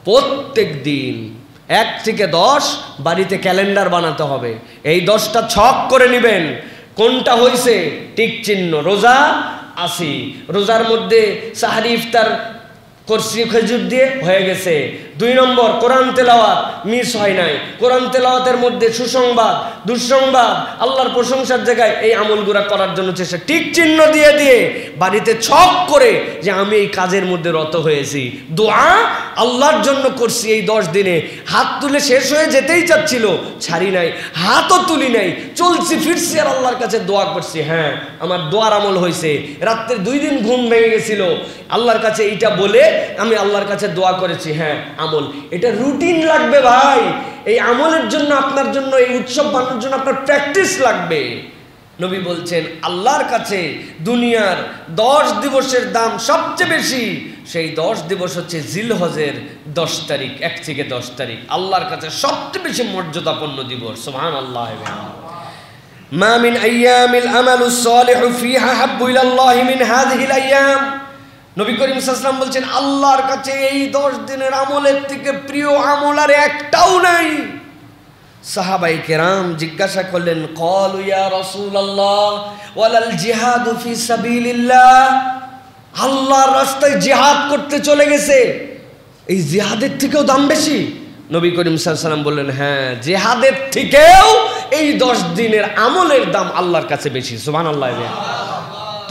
প্রত্যেক দিন 1 থেকে 10 বাড়িতে ক্যালেন্ডার বানাতে হবে। এই 10টা ছক করে নেবেন, কোনটা হয়েছে টিক চিহ্ন। রোজা আসি, রোজার মধ্যে সাহারি ইফতার করছি খেজুর দিয়ে, হয়ে গেছে। 2 নম্বর কোরআন তেলাওয়াত মিস হয় নাই। কোরআন তেলাওয়াতের মধ্যে সুসংবাদ দুঃসংবাদ আল্লাহর প্রশংসার জায়গায় এই আমলগুলা করার জন্য চেষ্টা, টিক চিহ্ন দিয়ে দিয়ে বাড়িতে ছক করে যে আমি এই কাজের মধ্যে রত হয়েছি। দোয়া আল্লাহর জন্য করছি এই 10 দিনে। হাত তুলে শেষ হয়ে যেতেই চাচ্ছিল, ছাড়ি নাই, হাতও তুলি নাই, চলছি ফিরছি আর আল্লাহর কাছে দোয়া করছি। হ্যাঁ, আমার দোয়ার আমল হয়েছে। রাত্রে 2 দিন ঘুম ভেঙে গেছিল, আল্লাহর কাছে এইটা বলে আমি আল্লাহর কাছে দোয়া করেছি। হ্যাঁ, আমল। এটা রুটিন লাগবে ভাই। এই আমলের জন্য, আপনার জন্য, এই উৎসব বানানোর জন্য আপনার প্র্যাকটিস লাগবে। নবী বলছেন আল্লাহর কাছে দুনিয়ার 10 দিবসের দাম সবচেয়ে বেশি। সেই 10 দিবস হচ্ছে জিলহজের 10 তারিখ, 1 থেকে 10 তারিখ আল্লাহর কাছে সবচেয়ে বেশি মর্যাদাপূর্ণ দিবস। সুবহানাল্লাহ। মা মিন আইয়ামিল আমালুস সালিহু ফিহা হাব্বু ইলাল্লাহি মিন হাযিহিল আইয়াম। নবী করিম সাল্লাল্লাহু আলাইহি ওয়াসাল্লাম বলছেন আল্লাহর কাছে এই 10 দিনের আমলের থেকে প্রিয় আমল আর একটাও নাই। সাহাবায়ে কেরাম জিজ্ঞাসা করলেন, ক্বালু ইয়া রাসূলুল্লাহ ওয়ালাল জিহাদু ফি সাবিলিল্লাহ। আল্লাহর রাস্তায় জিহাদ করতে চলে গেছে, এই জিহাদের থেকেও দাম বেশি? নবী করিম সাল্লাল্লাহু আলাইহি ওয়াসাল্লাম বললেন, হ্যাঁ, জিহাদের থেকেও এই 10 দিনের আমলের দাম আল্লাহর কাছে বেশি। সুবহানাল্লাহ।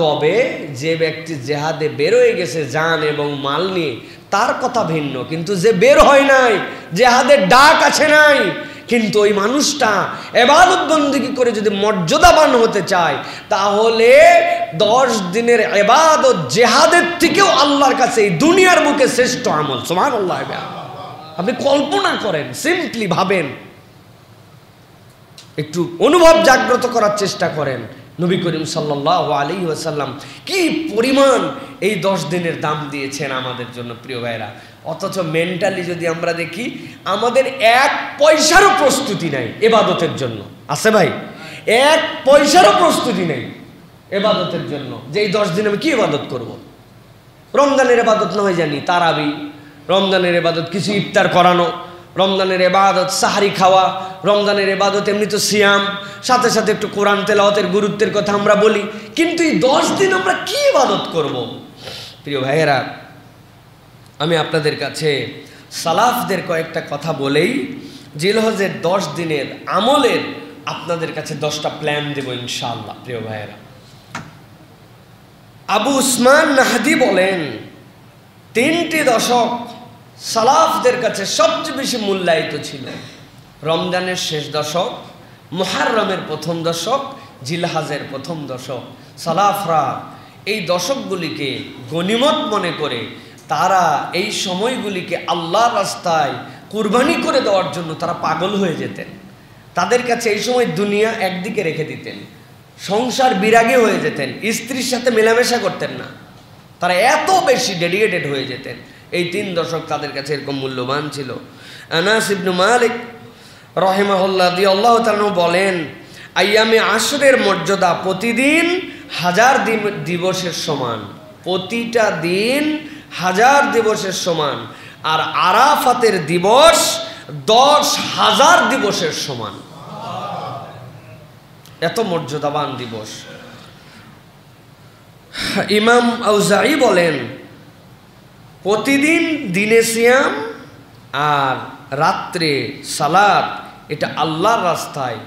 তবে যে ব্যক্তি জেহাদে বের হয়ে গেছে জান এবং মাল নিয়ে, তার কথা ভিন্ন। কিন্তু যে বের হয় নাই, জেহাদের ডাক আছে নাই, কিন্তু ওই মানুষটা ইবাদত বন্দেগী করে যদি মর্যাদাবান হতে চায়, তাহলে 10 দিনের ইবাদত জেহাদের থেকেও আল্লাহর কাছে এই দুনিয়ার বুকে শ্রেষ্ঠ আমল। সুবহানাল্লাহ। আপনি কল্পনা করেন, সিম্পলি ভাবেন, একটু অনুভব জাগ্রত করার চেষ্টা করেন। নবী করিম সাল্লাল্লাহু আলাইহি ওয়াসাল্লাম কি পরিমাণ এই 10 দিনের দাম দিয়েছেন আমাদের জন্য, প্রিয় ভাইরা। অথচ মেন্টালি যদি আমরা দেখি, আমাদের 1 পয়সারও প্রস্তুতি নাই ইবাদতের জন্য। আছে ভাই? 1 পয়সারও প্রস্তুতি নেই ইবাদতের জন্য, যে এই 10 দিন আমি কি ইবাদত করব। রমজানের ইবাদত নয় জানি তারাবি, রমজানের ইবাদত কিছু ইফতার করানো, রমজানের ইবাদত সাহারি খাওয়া, রমজানের ইবাদত এমনি তো সিয়াম, সাথে সাথে একটু কোরআন তেলাওয়াতের গুরুত্বের কথা আমরা বলি। কিন্তু এই 10 দিন আমরা কি ইবাদত করব? প্রিয় ভাইয়েরা, আমি আপনাদের কাছে সালাফদের কয়েকটা কথা বলেই জিলহজের 10 দিনের আমলের আপনাদের কাছে 10টা প্ল্যান দেব ইনশাআল্লাহ। প্রিয় ভাইয়েরা, আবু উসমান নাহদি বলেন 3টি দশক সালাফদের কাছে সবচেয়ে বেশি মূল্যায়িত ছিল। রমজানের শেষ দশক, মুহররমের প্রথম দশক, জিলহজের প্রথম দশক। সালাফরা এই দশকগুলিকে গনিমত মনে করে তারা এই সময়গুলিকে আল্লাহর রাস্তায় কুরবানি করে দেওয়ার জন্য তারা পাগল হয়ে যেতেন। তাদের কাছে এই সময় দুনিয়া একদিকে রেখে দিতেন, সংসার বিরাগী হয়ে যেতেন, স্ত্রীর সাথে মেলামেশা করতেন না, তারা এত বেশি ডেডিকেটেড হয়ে যেতেন। এই 3 দশক তাদের কাছে এরকম মূল্যবান ছিল। আনাস ইবনে মালিক রাহিমাহুল্লাহ রাদিয়াল্লাহু তাআলা বলেন, আইয়ামে আশরের মর্যাদা প্রতিদিন 1000 দিবসের সমান, প্রতিটা দিন 1000 দিবসের সমান। আর আরাফাতের দিবস 10,000 দিবসের সমান। এত মর্যাদাবান দিবস। ইমাম আউজাঈ বলেন, প্রতিদিন দিনে সিয়াম আর রাত্রে সালাত, এটা আল্লাহর রাস্তায়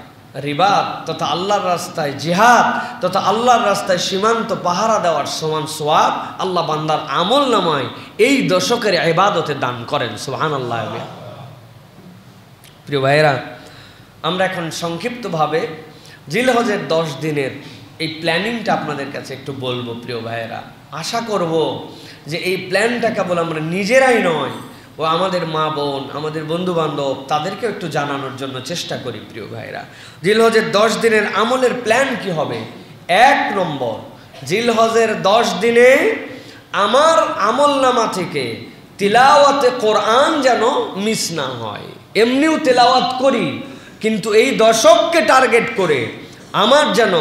রিবাত তথা আল্লাহর রাস্তায় জিহাদ তথা আল্লাহর রাস্তায় সীমান্ত পাহারা দেওয়ার সমান সওয়াব আল্লাহ বান্দার আমল নামায় এই দশকের ইবাদতে দান করেন। সুবহানাল্লাহ। প্রিয় ভাইয়েরা, আমরা এখন সংক্ষিপ্তভাবে জিলহজের 10 দিনের এই প্ল্যানিংটা আপনাদের কাছে একটু বলবো। প্রিয় ভাইয়েরা, আশা করব যে এই প্ল্যানটা কেবল আমরা নিজেরাই নয়, ও আমাদের মা বোন, আমাদের বন্ধু বান্ধব, তাদেরকেও একটু জানানোর জন্য চেষ্টা করি। প্রিয় ভাইরা, জিলহজের 10 দিনের আমলের প্ল্যান কি হবে? 1 নম্বর, জিলহজের 10 দিনে আমার আমলনামা থেকে তিলাওয়াতে কোরআন যেন মিস না হয়। এমনিও তেলাওয়াত করি, কিন্তু এই দশককে টার্গেট করে আমার যেন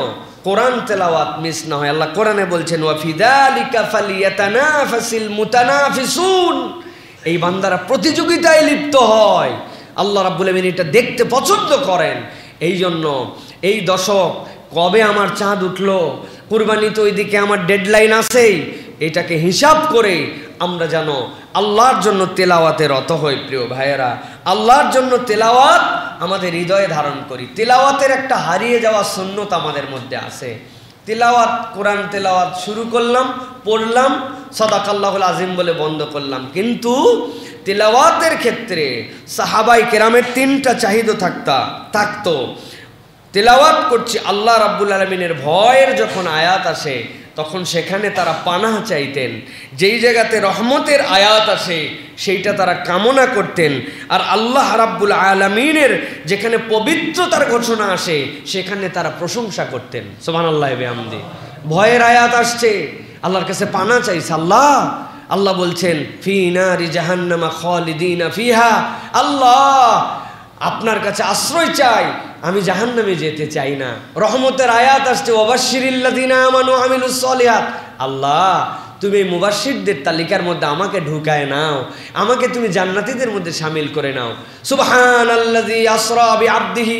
কোরআন তেলাওয়াত মিস না হয়। আল্লাহ কোরআনে বলছেন, ওয়া ফি যালিকা ফালিয়াতানাফাসিল মুতানাফিসুন। এই বান্দারা প্রতিযোগিতায় লিপ্ত হয়। আল্লাহ রাব্বুল আমিন এটা দেখতে পছন্দ করেন। এই জন্য এই দশক কবে আমার চাঁদ উঠলো, কুরবানি তো ওইদিকে আমার ডেডলাইন আছেই, এটাকে হিসাব করে আমরা যেন আল্লাহর জন্য তেলাওয়াতে রত হই। প্রিয় ভাইয়েরা, আল্লাহর জন্য তেলাওয়াত আমাদের হৃদয়ে ধারণ করি। তেলাওয়াতের একটা হারিয়ে যাওয়া সুন্নত আমাদের মধ্যে আছে। তেলাওয়াত, কোরআন তেলাওয়াত শুরু করলাম, পড়লাম, সাদাকাল্লাহুল আজিম বলে বন্ধ করলাম। কিন্তু তেলাওয়াতের ক্ষেত্রে সাহাবাই কেরামের তিনটা চাহিদা থাকতো। তেলাওয়াত করছি, আল্লাহ রাব্বুল আলামিনের ভয়ের যখন আয়াত আসে তখন সেখানে তারা পানাহ চাইতেন। যেই জায়গাতে রহমতের আয়াত আসে সেইটা তারা কামনা করতেন। আর আল্লাহ রাব্বুল আলামিনের যেখানে পবিত্রতার ঘোষণা আসে সেখানে তারা প্রশংসা করতেন। সুবহানাল্লাহ বিহামদি। ভয়ের আয়াত আসছে, আল্লাহর কাছে পানাহ চাইছে। আল্লাহ বলছেন ফি নারি জাহান্নামা খালিদিনা ফিহা, আল্লাহ আপনার কাছে আশ্রয় চাই, আমি জাহান্নামে যেতে চাই না। রহমতের আয়াত আসছে ওয়াবাশশিরিল্লাযিনা আমানু ওয়া আমিলুস সলিহাত, আল্লাহ তুমি এই মুবাশশিরদের তালিকার মধ্যে আমাকে ঢুকায় নাও, আমাকে তুমি জান্নাতীদের মধ্যে শামিল করে নাও। সুবহানাল্লাযী আসরা বিআবদিহি,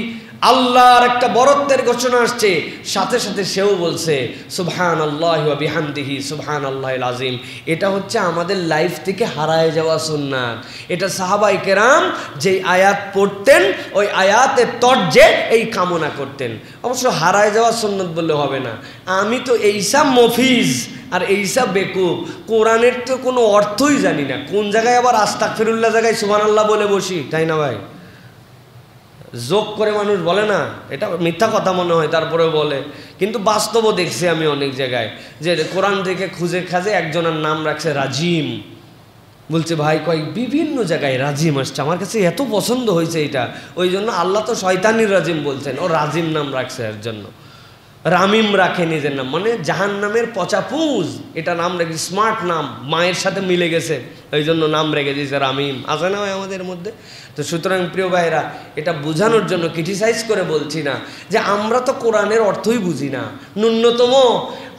আল্লাহর একটা বরত্বের ঘোষণা আসছে, সাথে সাথে সেও বলছে সুবহানাল্লাহি ওয়া বিহামদিহি সুবহানাল্লাহিল আযীম। এটা হচ্ছে আমাদের লাইফ থেকে হারায় যাওয়া সুন্নাত। এটা সাহাবায়ে কেরাম যেই আয়াত পড়তেন ওই আয়াতের তর্জে এই কামনা করতেন। অবশ্য হারায় যাওয়া সুন্নাত বললে হবে না। আমি তো এইসা মফিজ আর এইসা বেকুব, কোরআনের তো কোনো অর্থই জানি না। কোন জায়গায় আবার আস্তাগফিরুল্লাহ জায়গায় সুবহানাল্লাহ বলে বসি, তাই না ভাই? যোগ করে মানুষ বলে না, এটা মিথ্যা কথা মনে হয়, তারপরেও বলে। কিন্তু বাস্তবও দেখছি আমি অনেক জায়গায় যে কোরআন থেকে খুঁজে খাজে একজনের নাম রাখছে রাজিম। বলছে ভাই কয় বিভিন্ন জায়গায় রাজিম আসছে, আমার কাছে এত পছন্দ হয়েছে এটা, ওই জন্য আল্লাহ তো শয়তানির রাজিম বলছেন, ও রাজিম নাম রাখছে এর জন্য। রামিম রাখে নিজের নাম, মানে জাহান্নামের পচাপুজ, এটা নাম রেখে স্মার্ট নাম, মায়ের সাথে মিলে গেছে, ওই জন্য নাম রেখে দিয়েছে রামিম। আছে না আমাদের মধ্যে? তো সুতরাং প্রিয় ভাইরা, এটা বোঝানোর জন্য ক্রিটিসাইজ করে বলছি না যে আমরা তো কোরআনের অর্থই বুঝি না। ন্যূনতম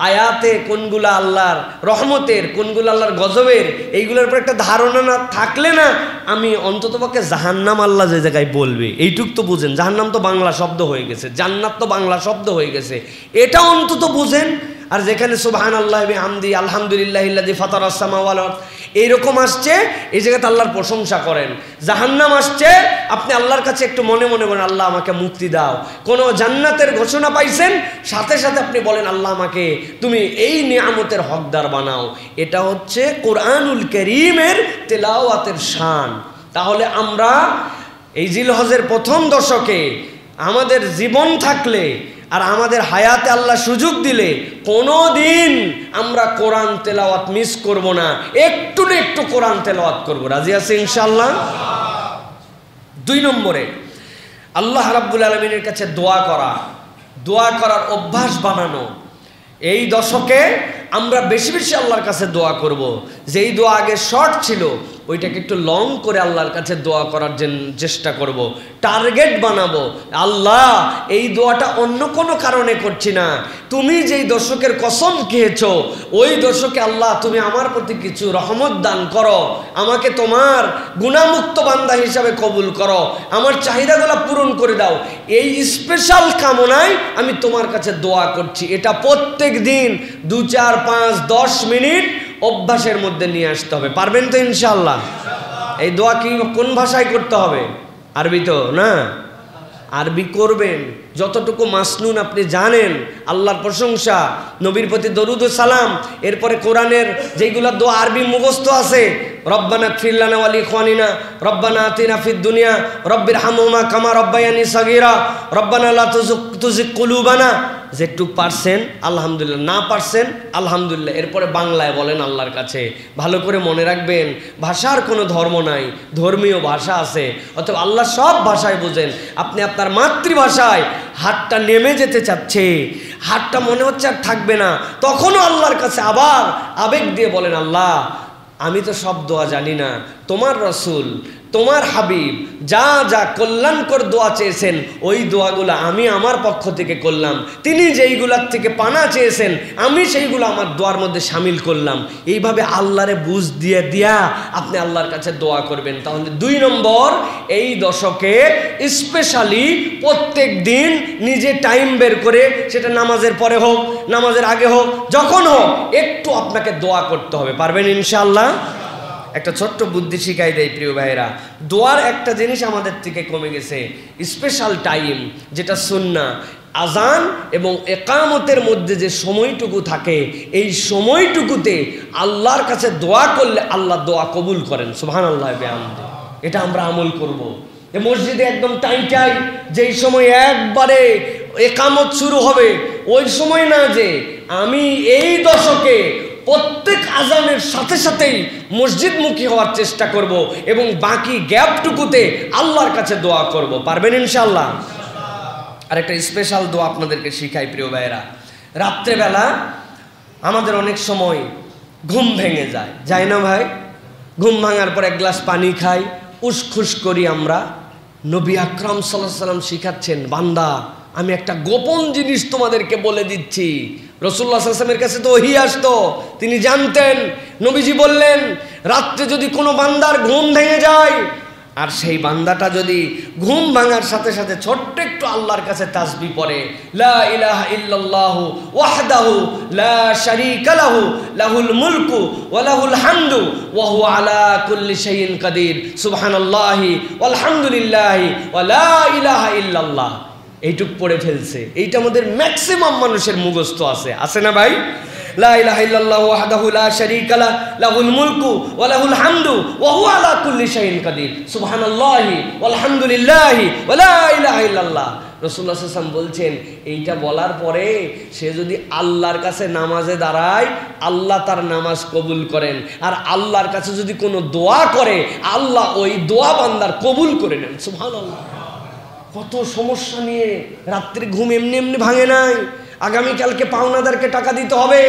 আয়াতে কোনগুলা আল্লাহর রহমতের, কোনগুলো আল্লাহর গজবের, এইগুলোর উপর একটা ধারণা না থাকলে না আমি অন্ততপক্ষে জাহান্নাম আল্লাহ যে জায়গায় বলবে এইটুক তো বুঝেন। জাহান্নাম তো বাংলা শব্দ হয়ে গেছে, জান্নাত তো বাংলা শব্দ হয়ে গেছে, এটা অন্তত বুঝেন। আর যেখানে সুবহানাল্লাহি বিহামদি আলহামদুলিল্লাহিল্লাযী ফাতারাস সামাওয়াতি ওয়াল আরদ এইরকম আসছে, এই জায়গাতে আল্লাহর প্রশংসা করেন। জাহান্নাম আসছে, আপনি আল্লাহর কাছে একটু মনে মনে বলেন আল্লাহ আমাকে মুক্তি দাও। কোনো জান্নাতের ঘোষণা পাইছেন, সাথে সাথে আপনি বলেন আল্লাহ আমাকে তুমি এই নিয়ামতের হকদার বানাও। এটা হচ্ছে কোরআনুল কারীমের তেলাওয়াতের শান। তাহলে আমরা এই জিলহজের প্রথম দশকে আমাদের জীবন থাকলে আর আমাদের হায়াতে আল্লাহ সুযোগ দিলে কোনো দিন আমরা কোরআন তেলাওয়াত মিস করব না, একটু না একটু কোরআন তেলাওয়াত করব। রাজি আছে ইনশাআল্লাহ? 2 নম্বরে আল্লাহ রাব্বুল আলামিনের কাছে দোয়া করার অভ্যাস বানানো। এই দশকে আমরা বেশি বেশি আল্লাহর কাছে দোয়া করব। যেই দোয়া আগে শর্ট ছিল ওইটাকে একটু লং করে আল্লাহর কাছে দোয়া করার চেষ্টা করব। টার্গেট বানাবো, আল্লাহ এই দোয়াটা অন্য কোনো কারণে করছি না, তুমি যেই দশকের কসম খেয়েছো ওই দশকে আল্লাহ তুমি আমার প্রতি কিছু রহমত দান করো, আমাকে তোমার গুনাহমুক্ত বান্দা হিসাবে কবুল করো, আমার চাহিদাগুলো পূরণ করে দাও। এই স্পেশাল কামনায় আমি তোমার কাছে দোয়া করছি। এটা প্রত্যেক দিন 2, 4, 5, 10 মিনিট অভ্যাসের মধ্যে নিয়ে আসতে হবে। পারবেন তো ইনশাআল্লাহ? এই দোয়া কি কোন ভাষায় করতে হবে? আরবি তো না? আরবি করবেন, যতটুকু মাসনুন আপনি জানেন, আল্লাহর প্রশংসা, নবীর প্রতি দরুদ ও সালাম, এরপরে কোরআনের যেগুলো দোয়া আরবি মুখস্থ আছে, রব্বানা ইগফির লানা ওয়া লিইখওয়ানিনা, রব্বানা আতিনা ফিদ দুনিয়া, রব্বির হামহুমা কামা রব্বায়ানি সাগীরা, রব্বানা লা তুযিগ কুলুবানা। যেটুক পারছেন আলহামদুলিল্লাহ, না পারছেন আলহামদুলিল্লাহ। এরপরে বাংলায় বলেন আল্লাহর কাছে। ভালো করে মনে রাখবেন, ভাষার কোনো ধর্ম নাই, ধর্মীয় ভাষা আছে, অথবা আল্লাহ সব ভাষায় বোঝেন। আপনি আপনার মাতৃভাষায় হাতটা নেমে যেতে চাচ্ছে, হাতটা মনে হচ্ছে আর থাকবে না, তখনও আল্লাহর কাছে আবার আবেগ দিয়ে বলেন আল্লাহ আমি তো সব দোয়া জানি না, তোমার রসুল তোমার হাবিব যা যা কল্যাণকর দোয়া চেয়েছেন ওই দোয়াগুলো আমি আমার পক্ষ থেকে করলাম, তিনি যেইগুলার থেকে পানা চেয়েছেন আমি সেইগুলো আমার দোয়ার মধ্যে সামিল করলাম। এইভাবে আল্লাহরে বুঝ দিয়ে দিয়া আপনি আল্লাহর কাছে দোয়া করবেন। তাহলে 2 নম্বর, এই দশকে স্পেশালি প্রত্যেক দিন নিজে টাইম বের করে, সেটা নামাজের পরে হোক নামাজের আগে হোক যখন হোক, একটু আপনাকে দোয়া করতে হবে। পারবেন ইনশাআল্লাহ? একটা ছোট্ট বুদ্ধি শিখাই দেয় প্রিয় ভাইরা, দোয়ার একটা জিনিস আমাদের থেকে কমে গেছে, স্পেশাল টাইম যেটা সুন্নাহ, আজান এবং একামতের মধ্যে যে সময়টুকু থাকে এই সময়টুকুতে আল্লাহর কাছে দোয়া করলে আল্লাহ দোয়া কবুল করেন। সুবহানাল্লাহ বিহামদিহি। এটা আমরা আমল করব। এই মসজিদে একদম টাইম যেই সময় একবারে একামত শুরু হবে ওই সময় না, যে আমি এই দশকে প্রত্যেক আজানের সাথে সাথেই মসজিদমুখী হওয়ার চেষ্টা করব এবং বাকি গ্যাপটুকুতে আল্লাহর কাছে দোয়া করব। পারবেন ইনশাআল্লাহ? আর একটা স্পেশাল দোয়া আপনাদেরকে শিখাই প্রিয় ভাইয়েরা। রাত্রেবেলা আমাদের অনেক সময় ঘুম ভেঙে যায় না ভাই? ঘুম ভাঙার পর 1 গ্লাস পানি খাই, উসখুস করি আমরা। নবী আকরাম সাল্লাল্লাহু আলাইহি ওয়াসাল্লাম শিখাচ্ছেন, বান্দা আমি একটা গোপন জিনিস তোমাদেরকে বলে দিচ্ছি। রাসূলুল্লাহ সাল্লাল্লাহু আলাইহি ওয়াসাল্লামের কাছে তো ওহী আসতো, তিনি জানতেন। নবীজি বললেন, রাত্রে যদি কোনো বান্দার ঘুম ভেঙে যায় আর সেই বান্দাটা যদি ঘুম ভাঙার সাথে সাথে ছোট্ট একটু আল্লাহর কাছে তাসবিহ পড়ে, লা ইলাহা ইল্লাল্লাহু ওয়াহদাহু লা শারীকা লাহু লাহুল মুলকু ওয়া লাহুল হামদু ওয়া হুয়া আলা কুল্লি শাইইন কাদির, সুবহানাল্লাহি ওয়ালহামদুলিল্লাহি ওয়া লা ইলাহা ইল্লাল্লাহ, এইটুক পড়ে ফেলছে। এইটা আমাদের ম্যাক্সিমাম মানুষের মুখস্থ আছে না ভাই? লা ইলাহা ইল্লাল্লাহু ওয়াহদাহু লা শারীকা লাহু লাহুল মুলকু ওয়া লাহুল হামদু ওয়া হুয়া আলা কুল্লি শাইইন কাদির, সুবহানাল্লাহি ওয়ালহামদুলিল্লাহি ওয়া লা ইলাহা ইল্লাল্লাহ। রাসূলুল্লাহ সাল্লাল্লাহু আলাইহি ওয়াসাল্লাম বলছেন, এইটা বলার পরে সে যদি আল্লাহর কাছে নামাজে দাঁড়ায় আল্লাহ তার নামাজ কবুল করেন, আর আল্লাহর কাছে যদি কোনো দোয়া করে আল্লাহ ওই দোয়া বান্দার কবুল করে নেন। সুবহানাল্লাহ। কত সমস্যা নিয়ে রাত্রি ঘুম এমনি এমনি ভাঙে নাই। আগামীকালকে পাওনাদারকে টাকা দিতে হবে,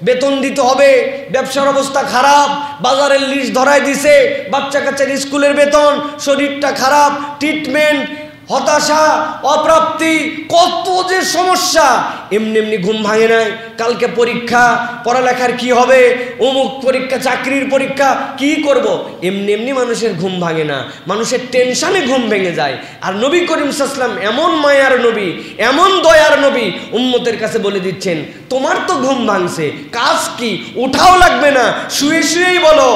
বেতন দিতে হবে, ব্যবসার অবস্থা খারাপ, বাজারের লিস্ট ধরায় দিছে, বাচ্চা কাচ্চার স্কুলের বেতন, শরীরটা খারাপ, ট্রিটমেন্ট, হতাশা, অপ্রাপ্তি, কত যে সমস্যা, এমনি এমনি ঘুম ভাঙে নাই। কালকে পরীক্ষা, পড়ালেখার কি হবে, অমুক পরীক্ষা, চাকরির পরীক্ষা, কি করব, এমনি এমনি মানুষের ঘুম ভাঙে না, মানুষের টেনশনে ঘুম ভেঙে যায়। আর নবী করিম সাল্লাল্লাহু আলাইহি ওয়াসাল্লাম এমন মায়ার নবী, এমন দয়ার নবী, উম্মতের কাছে বলে দিচ্ছেন, তোমার তো ঘুম ভাঙছে, কাজ কি, উঠাও লাগবে না, শুয়ে শুয়েই বলো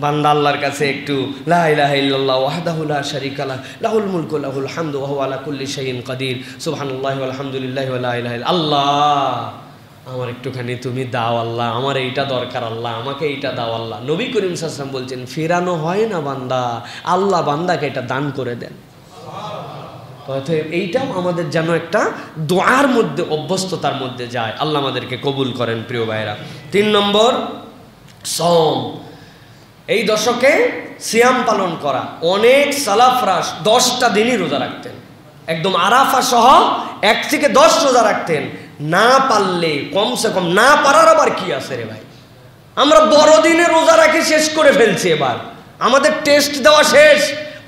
বান্দা আল্লাহর কাছে একটু লা ইলাহা ইল্লাল্লাহু ওয়াহদাহু লা শারীকা লাহু লাহুল মুলকু ওয়া লাহুল হামদু ওয়া হুয়া আলা কুল্লি শাইইন কাদির, সুবহানাল্লাহি ওয়ালহামদুলিল্লাহি ওয়া লা ইলাহা ইল্লাল্লাহ। আল্লাহ আমার একটুখানি তুমি দাও আল্লাহ, আমার এইটা দরকার আল্লাহ, আমাকে এইটা দাও আল্লাহ। নবী করিম সাল্লাল্লাহু আলাইহি ওয়াসাল্লাম বলছেন, ফেরানো হয় না বান্দা, আল্লাহ বান্দাকে এটা দান করে দেন। অতএব এইটাও আমাদের যেন একটা দোয়ার মধ্যে, অভ্যস্ততার মধ্যে যায়। আল্লাহ আমাদেরকে কবুল করেন প্রিয় ভাইরা। 3 নম্বর, সওম। এই দশকে সিয়াম পালন করা। অনেক সালাফরা 10টা দিনই রোজা রাখতেন, একদম আরাফা সহ 1 থেকে 10 রোজা রাখতেন। না পারলে কমসে কম, না পারার আবার কি আছে রে ভাই, আমরা বড়দিনে রোজা রাখি শেষ করে ফেলছি। এবার আমাদের টেস্ট দেওয়া শেষ।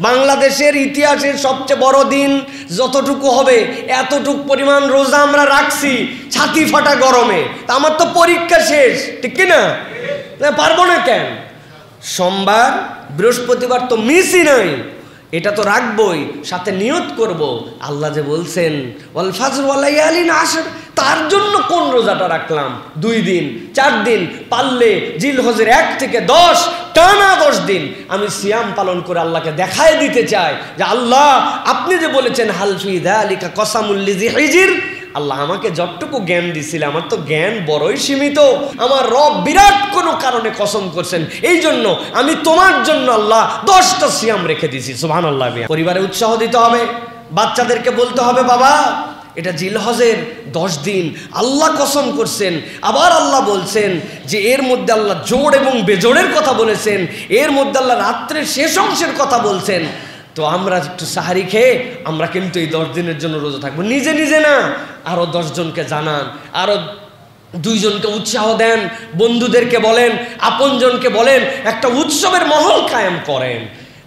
বাংলাদেশের ইতিহাসের সবচেয়ে বড় দিন যতটুকু হবে এতটুকু পরিমাণ রোজা আমরা রাখছি ছাতি ফাটা গরমে। তা আমার তো পরীক্ষা শেষ, ঠিক কিনা? পারবো না কেন? সোমবার বৃহস্পতিবার তো মিসই নাই, এটা তো রাখবই, সাথে নিয়ত করব। আল্লাহ যে বলছেন ওয়াল ফাজর ওয়া লায়ালিন আশর, তার জন্য কোন রোজাটা রাখলাম? 2 দিন 4 দিন, পারলে জিলহজের 1 থেকে 10 টানা 10 দিন আমি সিয়াম পালন করে আল্লাহকে দেখায় দিতে চাই যে আল্লাহ আপনি যে বলেছেন হালফি যালিকা কসামুল লিজি হিজির, আল্লাহ আমাকে যতটুকু জ্ঞান দিয়েছিলেন, আমার তো জ্ঞান বড়ই সীমিত, আমার রব বিরাট কোনো কারণে কসম করছেন, এই জন্য আমি তোমার জন্য আল্লাহ 10টা সিয়াম রেখে দিয়েছি। সুবহানাল্লাহ। পরিবারে উৎসাহ দিতে হবে, বাচ্চাদেরকে বলতে হবে বাবা এটা জিলহজের 10 দিন আল্লাহ কসম করছেন। আবার আল্লাহ বলছেন যে এর মধ্যে আল্লাহ জোড় এবং বেজোড়ের কথা বলেছেন, এর মধ্যে আল্লাহ রাত্রের শেষ অংশের কথা বলছেন। তো আমরা একটু সাহারি খেয়ে আমরা কিন্তু এই 10 দিনের জন্য রোজা থাকবো। নিজে নিজে না, আরো 10 জনকে জানান, আরো দুইজনকে উৎসাহ দেন, বন্ধুদেরকে বলেন, আপনজনকে বলেন, একটা উৎসবের মহল কায়েম করেন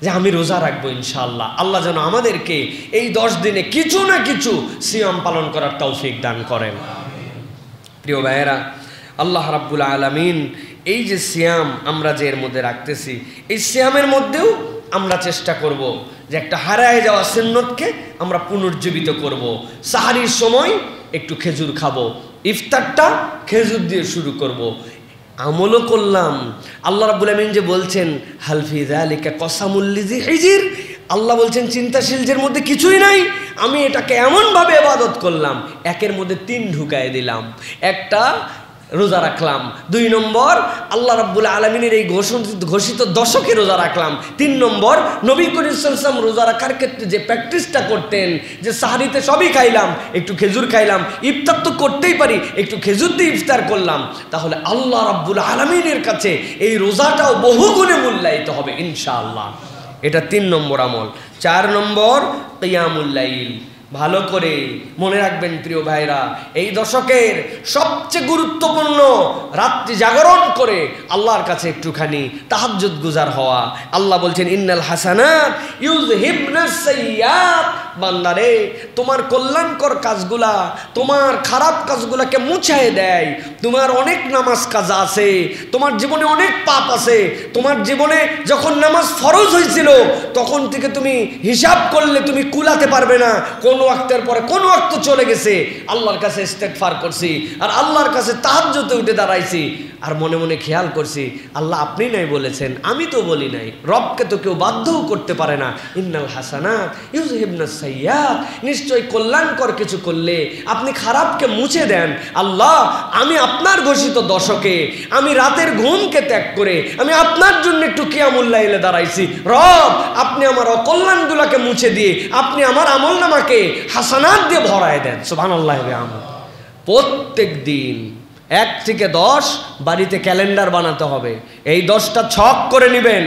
যে আমি রোজা রাখবো ইনশাআল্লাহ। আল্লাহ যেন আমাদেরকে এই 10 দিনে কিছু না কিছু সিয়াম পালন করার তৌফিক দান করেন। প্রিয় ভাইয়েরা, আল্লাহ রাব্বুল আলামিন এই যে সিয়াম আমরা যে এর মধ্যে রাখতেছি, এই সিয়ামের মধ্যেও আমরা চেষ্টা করব যে একটা হারায় যাওয়া সুন্নতকে আমরা পুনর্জীবিত করব। সাহারির সময় একটু খেজুর খাবো, ইফতারটা খেজুর দিয়ে শুরু করব। আমলও করলাম। আল্লাহ রাব্বুল আলামিন যে বলছেন হাল ফি যালিকা কসামুল লিজি হিজর, আল্লাহ বলছেন চিন্তাশীলদের মধ্যে কিছুই নাই। আমি এটাকে এমনভাবে ইবাদত করলাম, একের মধ্যে 3 ঢুকায় দিলাম। একটা রোজা রাখলাম, 2 নম্বর আল্লাহ রাব্বুল আলামিনের এই ঘোষিত দশকে রোজা রাখলাম, 3 নম্বর নবী করিম সাল্লাল্লাহু আলাইহি ওয়াসাল্লাম রোজা রাখার ক্ষেত্রে যে প্র্যাকটিসটা করতেন, যে সাহারিতে সবই খাইলাম, একটু খেজুর খাইলাম, ইফতার তো করতেই পারি, একটু খেজুর দিয়ে ইফতার করলাম, তাহলে আল্লাহ রাব্বুল আলামিনের কাছে এই রোজাটাও বহুগুণে মূল্যায়িত হবে ইনশাআল্লাহ। এটা 3 নম্বর আমল। 4 নম্বর কিয়ামুল লাইল। ভালো করে মনে রাখবেন প্রিয় ভাইরা, এই দশকের সবচেয়ে গুরুত্বপূর্ণ রাত্রি জাগরণ করে আল্লাহর কাছে একটুখানি তাহাজ্জুদ গুজার হওয়া। আল্লাহ বলছেন ইন্নাল হাসানাত ইউযহিবনাস সাইয়্যাত। বান্দারে, তোমার কল্যাণকর কাজগুলা তোমার খারাপ কাজগুলাকে মুছায় দেয়। তোমার অনেক নামাজ কাজা আছে, তোমার জীবনে অনেক পাপ আছে। তোমার জীবনে যখন নামাজ ফরজ হয়েছিল তখন থেকে তুমি হিসাব করলে তুমি কুলাতে পারবে না, কোন ওয়াক্তের পরে কোন ওয়াক্ত চলে গেছে। আল্লাহর কাছে ইস্তেগফার করছি আর আল্লাহর কাছে তাহাজ্জুদে উঠে দাঁড়াইছি, আর মনে মনে খেয়াল করছি আল্লাহ আপনি নাই বলেছেন, আমি তো বলি নাই। রবকে তো কেউ বাধ্যও করতে পারে না। ইন্নাল হাসানাত ইউযহিবনাস সাইয়্যাত, নিশ্চয়ই কল্যাণকর কিছু করলে আপনি খারাপকে মুছে দেন। আল্লাহ, আমি আপনার ঘোষিত দশকে আমি রাতের ঘুমকে ত্যাগ করে আমি আপনার জন্য একটু কিয়ামুল লাইলে দাঁড়াইছি। রব, আপনি আমার অকল্যাণগুলোকে মুছে দিয়ে আপনি আমার আমলনামাকে হাসানাত দিয়ে ভরায় দেন। সুবহানাল্লাহ। প্রত্যেক দিন 1 থেকে 10 বাড়িতে ক্যালেন্ডার বানাতে হবে। এই 10টা ছক করে নেবেন,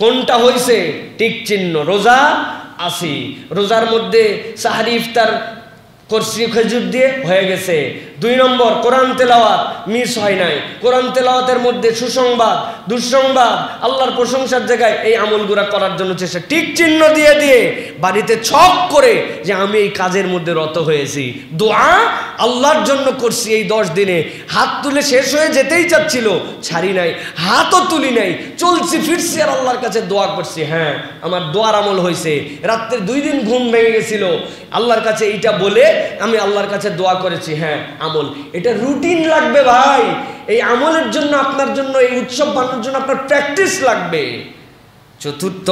কোনটা হয়েছে টিক চিহ্ন, রোজা আসি, রোজার মধ্যে সাহারি ইফতার করছি খেজুর দিয়ে হয়ে গেছে। 2 নম্বর কোরআন তেলাওয়াত মিস হয় নাই, কোরআন তেলাওয়াতের মধ্যে সুসংবাদ দুঃসংবাদ আল্লাহর প্রশংসার জায়গায় এই আমলগুলা করার জন্য চেষ্টা, টিক চিহ্ন দিয়ে দিয়ে বাড়িতে ছক করে যে আমি এই কাজের মধ্যে রত হয়েছি। দোয়া আল্লাহর জন্য করছি এই 10 দিনে, হাত তুলে শেষ হয়ে যেতেই চাচ্ছিল, ছাড়ি নাই, হাতও তুলি নাই, চলছি ফিরছি আর আল্লাহর কাছে দোয়া করছি। হ্যাঁ, আমার দোয়ার আমল হয়েছে। রাত্রে 2 দিন ঘুম ভেঙে গেছিল, আল্লাহর কাছে এইটা বলে আমি আল্লাহর কাছে দোয়া করেছি। হ্যাঁ, আমল। এটা রুটিন লাগবে ভাই। এই আমলের জন্য আপনার জন্য এই উৎসব বানানোর জন্য আপনার প্র্যাকটিস লাগবে। 4র্থ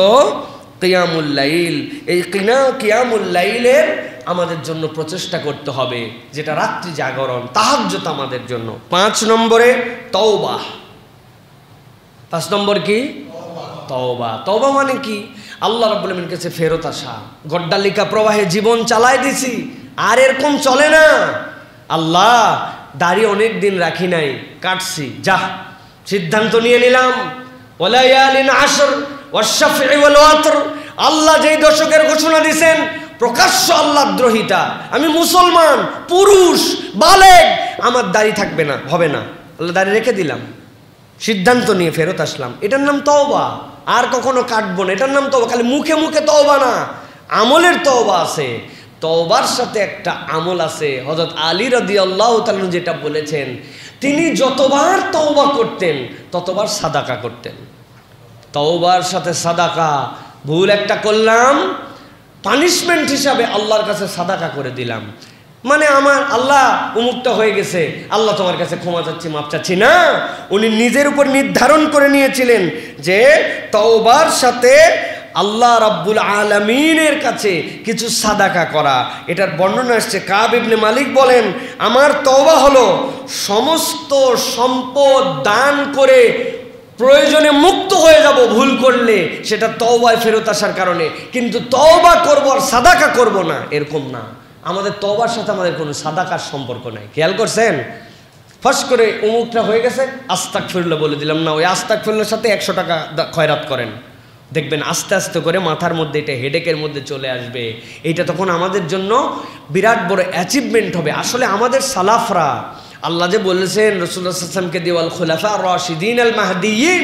কিয়ামুল লাইল। এই কিয়ামুল লাইলের আমাদের জন্য প্রচেষ্টা করতে হবে, যেটা রাত্রি জাগরণ তাহাজ্জুদ আমাদের জন্য। 5 নম্বরে তওবা। 5 নম্বর কি? তওবা। তওবা মানে কি? আল্লাহ রাব্বুল আলামিনের কাছে ফেরত আসা। গড্ডালিকা প্রবাহে জীবন চালাই দিছি, আর এরকম চলে না। আল্লাহ, দাড়ি অনেক দিন রাখি নাই, কাটছি, যা সিদ্ধান্ত নিয়ে নিলাম। ওয়ালায়ালিন আশর ওয়াশ-শাফঈ ওয়াল ওয়াতর। আল্লাহ যেই দশকের ঘোষণা দিয়েছেন, প্রকাশ্য আল্লাহদ্রোহিতা, আমি মুসলমান পুরুষ বালেগ, আমার দাড়ি থাকবে না, হবে না। আল্লাহ দাড়ি রেখে দিলাম, সিদ্ধান্ত নিয়ে ফেরত আসলাম। এটার নাম তওবা। আর কখনো কাটবো না, এটার নাম তওবা। খালি মুখে মুখে তওবা না, আমলের তওবা আছে। তওবার সাথে একটা আমল আছে। হযরত আলী রাদিয়াল্লাহু তাআলা যেটা বলেছেন, তিনি যতবার তওবা করতেন ততবার সাদাকা করতেন। তওবার সাথে সাদাকা, ভুল একটা করলাম, পানিশমেন্ট হিসাবে আল্লাহর কাছে সাদাকা করে দিলাম, মানে আমার আল্লাহ উমুকটা হয়ে গেছে, আল্লাহ তোমার কাছে ক্ষমা চাচ্ছি, মাপ চাচ্ছি না। উনি নিজের উপর নির্ধারণ করে নিয়েছিলেন যে তওবার সাথে আল্লাহ রাব্বুল আলামিনের কাছে কিছু সাদাকা করা। এটার বর্ণনা আসছে, কাব ইবনে মালিক বলেন, আমার তওবা হলো সমস্ত সম্পদ দান করে প্রয়োজনে মুক্ত হয়ে যাব ভুল করলে, সেটা তওবায় ফেরত আসার কারণে। কিন্তু তওবা করব আর সাদাকা করব না, এরকম না। আমাদের তওবার সাথে আমাদের কোনো সাদাকার সম্পর্ক নাই। খেয়াল করছেন? ফাঁস করে অমুকটা হয়ে গেছে, আস্তাগফিরুল্লাহ বলে দিলাম না, ওই আস্তাগফিরুল্লাহর সাথে 100 টাকা খয়রাত করেন, দেখবেন আস্তে আস্তে করে মাথার মধ্যে এটা হেডেকের মধ্যে চলে আসবে। এইটা তখন আমাদের জন্য বিরাট বড় অ্যাচিভমেন্ট হবে। আসলে আমাদের সালাফরা, আল্লাহ যে বলেছেন রাসূলুল্লাহ সাল্লাল্লাহু আলাইহি ওয়াসাল্লামকে দিয়ে ওয়াল খুলাফা আর রাশিদিন আল মাহদিয়িন,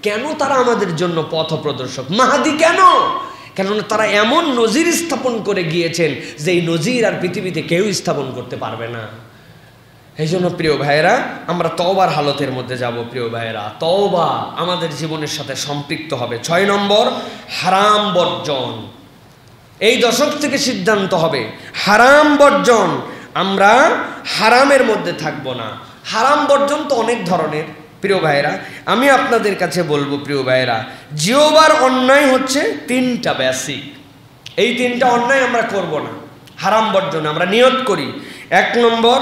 কেন তারা আমাদের জন্য পথ প্রদর্শক? মাহদি কেন? কেননা তারা এমন নজির স্থাপন করে গিয়েছেন যে এই নজির আর পৃথিবীতে কেউ স্থাপন করতে পারবে না। এই জন্য প্রিয় ভাইয়েরা, আমরা তওবার হালতের মধ্যে যাব। প্রিয় ভাইয়েরা, তওবা আমাদের জীবনের সাথে সম্পৃক্ত হবে। 6 নম্বর, হারাম বর্জন। এই দশক থেকে সিদ্ধান্ত হবে হারাম বর্জন। আমরা হারামের মধ্যে থাকবো না। হারাম বর্জন তো অনেক ধরনের। প্রিয় ভাইয়েরা, আমি আপনাদের কাছে বলবো প্রিয় ভাইয়েরা, জিওবার অন্যায় হচ্ছে 3টা বেসিক। এই 3টা অন্যায় আমরা করব না। হারাম বর্জন আমরা নিয়ত করি। 1 নম্বর,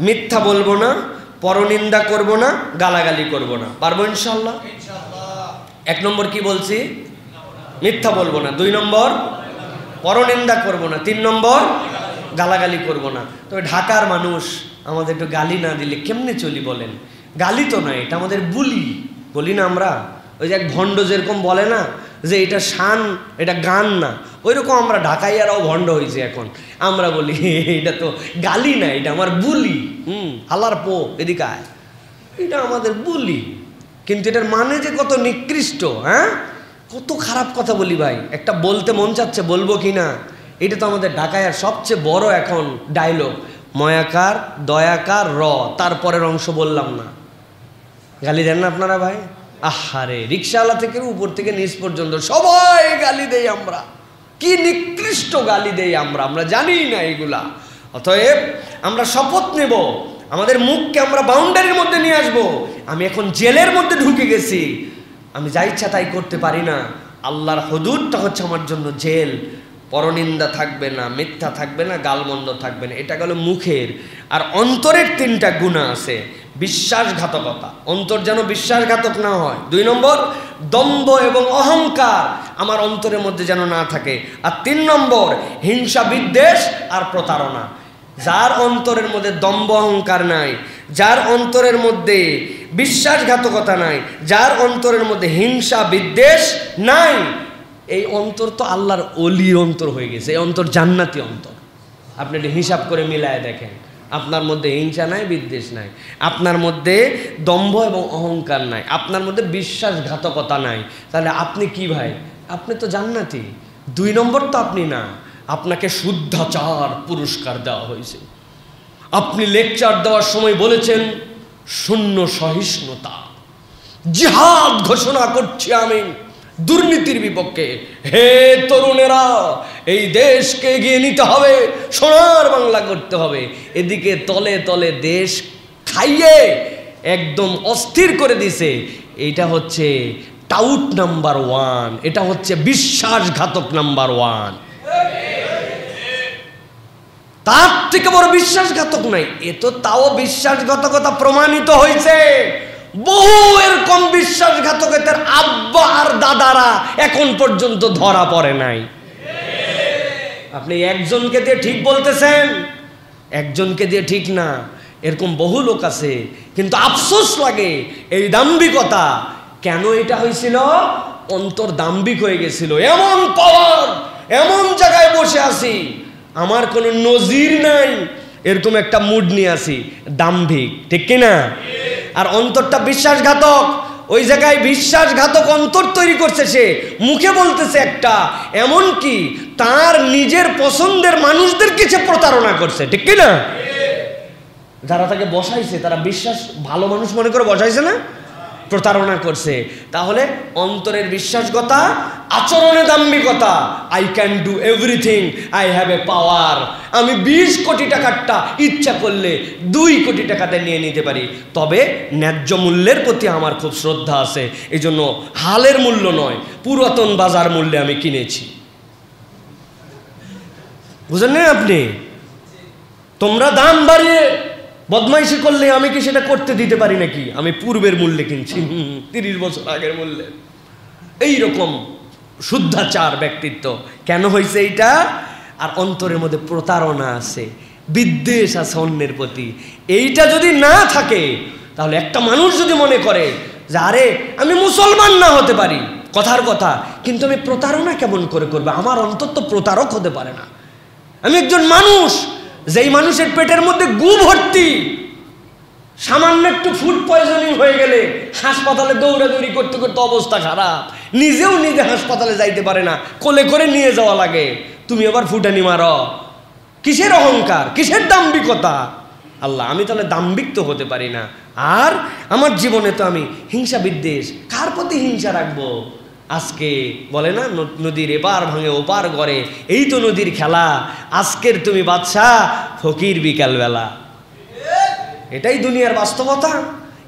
মিথ্যা বলবো না, পরনিন্দা করব না, গালাগালি করব না। পারবো ইনশাআল্লাহ? 1 নম্বর কি বলছি? মিথ্যা বলবো না। 2 নম্বর, পরনিন্দা করব না। 3 নম্বর, গালাগালি করব না। তবে ঢাকার মানুষ, আমাদের একটু গালি না দিলে কেমনে চলি বলেন? গালি তো নয়, এটা আমাদের বলি না আমরা। ওই যে এক ভণ্ড যেরকম বলে না যে এটা শান, এটা গান না, ওই রকম আমরা ঢাকাইয়ারাও ভণ্ড হয়েছে এখন। আমরা বলি এটা তো গালি না, এটা আমার বুলি। হালার পো এদিকে আয়, এটা আমাদের বুলি। কিন্তু এটার মানে যে কত নিকৃষ্ট, হ্যাঁ, কত খারাপ কথা বলি ভাই। একটা বলতে মন চাচ্ছে, বলবো কি না? এটা তো আমাদের ঢাকাইয়ার সবচেয়ে বড় এখন ডায়লগ। ময়াকার, দয়াকার, র, তারপরের অংশ বললাম না। গালি দেন না আপনারা ভাই? আহারে, রিক্সাওয়ালা থেকে উপর থেকে নিচ পর্যন্ত সবাই গালি দেই আমরা। কি নিকৃষ্ট গালি দেই আমরা, আমরা জানি না এগুলা। অতএব আমরা শপথ নেব, আমাদের মুখকে আমরা বাউন্ডারির মধ্যে নিয়ে আসবো। আমি এখন জেলের মধ্যে ঢুকে গেছি, আমি যা ইচ্ছা তাই করতে পারি না। আল্লাহর হুদুদটা হচ্ছে আমার জন্য জেল। পরনিন্দা থাকবে না, মিথ্যা থাকবে না, গালমন্দ থাকবে না। এটা গেল মুখের। আর অন্তরের 3টা গুনাহ আছে। বিশ্বাসঘাতকতা, অন্তর যেন বিশ্বাসঘাতক না হয়। 2 নম্বর, দম্ভ এবং অহংকার আমার অন্তরের মধ্যে যেন না থাকে। আর 3 নম্বর, হিংসা, বিদ্বেষ আর প্রতারণা। যার অন্তরের মধ্যে দম্ভ অহংকার নাই, যার অন্তরের মধ্যে বিশ্বাসঘাতকতা নাই, যার অন্তরের মধ্যে হিংসা বিদ্বেষ নাই, এই অন্তর তো আল্লাহর ওলির অন্তর হয়ে গেছে। এই অন্তর জান্নাতি অন্তর। আপনি এটা হিসাব করে মিলায় দেখেন, আপনার মধ্যে হিংসা নাই, বিদ্বেষ নাই, আপনার মধ্যে দম্ভ এবং অহংকার নাই, আপনার মধ্যে বিশ্বাসঘাতকতা নাই, তাহলে আপনি কি ভাই? আপনি তো জান্নাতি। 2 নম্বর তো আপনি না, আপনাকে শুদ্ধাচার পুরস্কার দেওয়া হয়েছে। আপনি লেকচার দেওয়ার সময় বলেছেন শূন্য সহিষ্ণুতা, জিহাদ ঘোষণা করছি আমি দুর্নীতির বিপক্ষে। হে তরুণেরা, এই দেশকে এগিয়ে নিতে হবে, সোনার বাংলা করতে হবে। এদিকে তলে তলে দেশ খাইয়ে একদম অস্থির করে দিছে। এইটা হচ্ছে টাউট নাম্বার 1, এটা হচ্ছে বিশ্বাসঘাতক নাম্বার 1। তার থেকে বড় বিশ্বাসঘাতক নাই। এ তো তাও বিশ্বাসঘাতকতা প্রমাণিত হয়েছে। বহু এরকম বিশ্বাসঘাতকতার আব্বা আর দাদারা এখন পর্যন্ত ধরা পড়ে নাই। আপনি একজনকে দিয়ে ঠিক বলতেছেন, একজনকে দিয়ে ঠিক না, এরকম বহু লোক আছে। কিন্তু আফসোস লাগে এই দাম্ভিকতা। কেন এটা হয়েছিল? অন্তর দাম্ভিক হয়ে গেছিল। এমন পাওয়ার, এমন জায়গায় বসে আছি, আমার কোনো নজির নাই, এরকম একটা মুড নিয়ে আসি, দাম্ভিক, ঠিক কিনা? আর অন্তরটা বিশ্বাসঘাতক। ওই জায়গায় বিশ্বাসঘাতক অন্তর তৈরি করছে সে, মুখে বলতেছে একটা, এমন কি তার নিজের পছন্দের মানুষদের কিছু প্রতারণা করছে, ঠিক কিনা? যারা তাকে বসাইছে তারা বিশ্বাস ভালো মানুষ মনে করে বসাইছে না, প্রতারণা করছে। তাহলে অন্তরের বিশ্বাসগতা, আচরণে দাম্ভিকতা। I can do everything, I have a power. আমি 20 কোটি টাকারটা ইচ্ছা করলে 2 কোটি টাকাতে নিয়ে নিতে পারি। তবে ন্যায্য মূল্যের প্রতি আমার খুব শ্রদ্ধা আছে, এই জন্য হালের মূল্য নয়, পুরাতন বাজার মূল্যে আমি কিনেছি। বুঝেন না আপনি? তোমরা দাম বাড়িয়ে বদমাইশি করলে আমি কি সেটা করতে দিতে পারি নাকি? আমি পূর্বের মূল্যে কিনছি, 30 বছর আগের মূল্যে। এইরকম শুদ্ধাচার ব্যক্তিত্ব কেন হয়েছে এইটা? আর অন্তরের মধ্যে প্রতারণা আছে, বিদ্বেষ আছে অন্যের প্রতি। এইটা যদি না থাকে, তাহলে একটা মানুষ যদি মনে করে যে আরে আমি মুসলমান না হতে পারি, কথার কথা, কিন্তু আমি প্রতারণা কেমন করে করবে? আমার অন্তর তো প্রতারক হতে পারে না। আমি একজন মানুষ, যেই মানুষের পেটের মধ্যে গু ভর্তি, সামান্য একটু ফুড পয়জনিং হয়ে গেলে হাসপাতালে দৌড়াদৌড়ি করতে করতে অবস্থা খারাপ, নিজেও নিজে হাসপাতালে যাইতে পারে না, কোলে করে নিয়ে যাওয়া লাগে। তুমি আবার ফুটানি মারো, কিসের অহংকার, কিসের দাম্ভিকতা? আল্লাহ, আমি তাহলে দাম্ভিক তো হতে পারি না। আর আমার জীবনে তো আমি হিংসা বিদ্বেষ, কার প্রতি হিংসা রাখবো? আজকে বলে না নদীর এপার ভাঙে ওপার গড়ে, এই তো নদীর খেলা। আজকের তুমি বাদশাহ, ফকির বিকালবেলা। এটাই দুনিয়ার বাস্তবতা।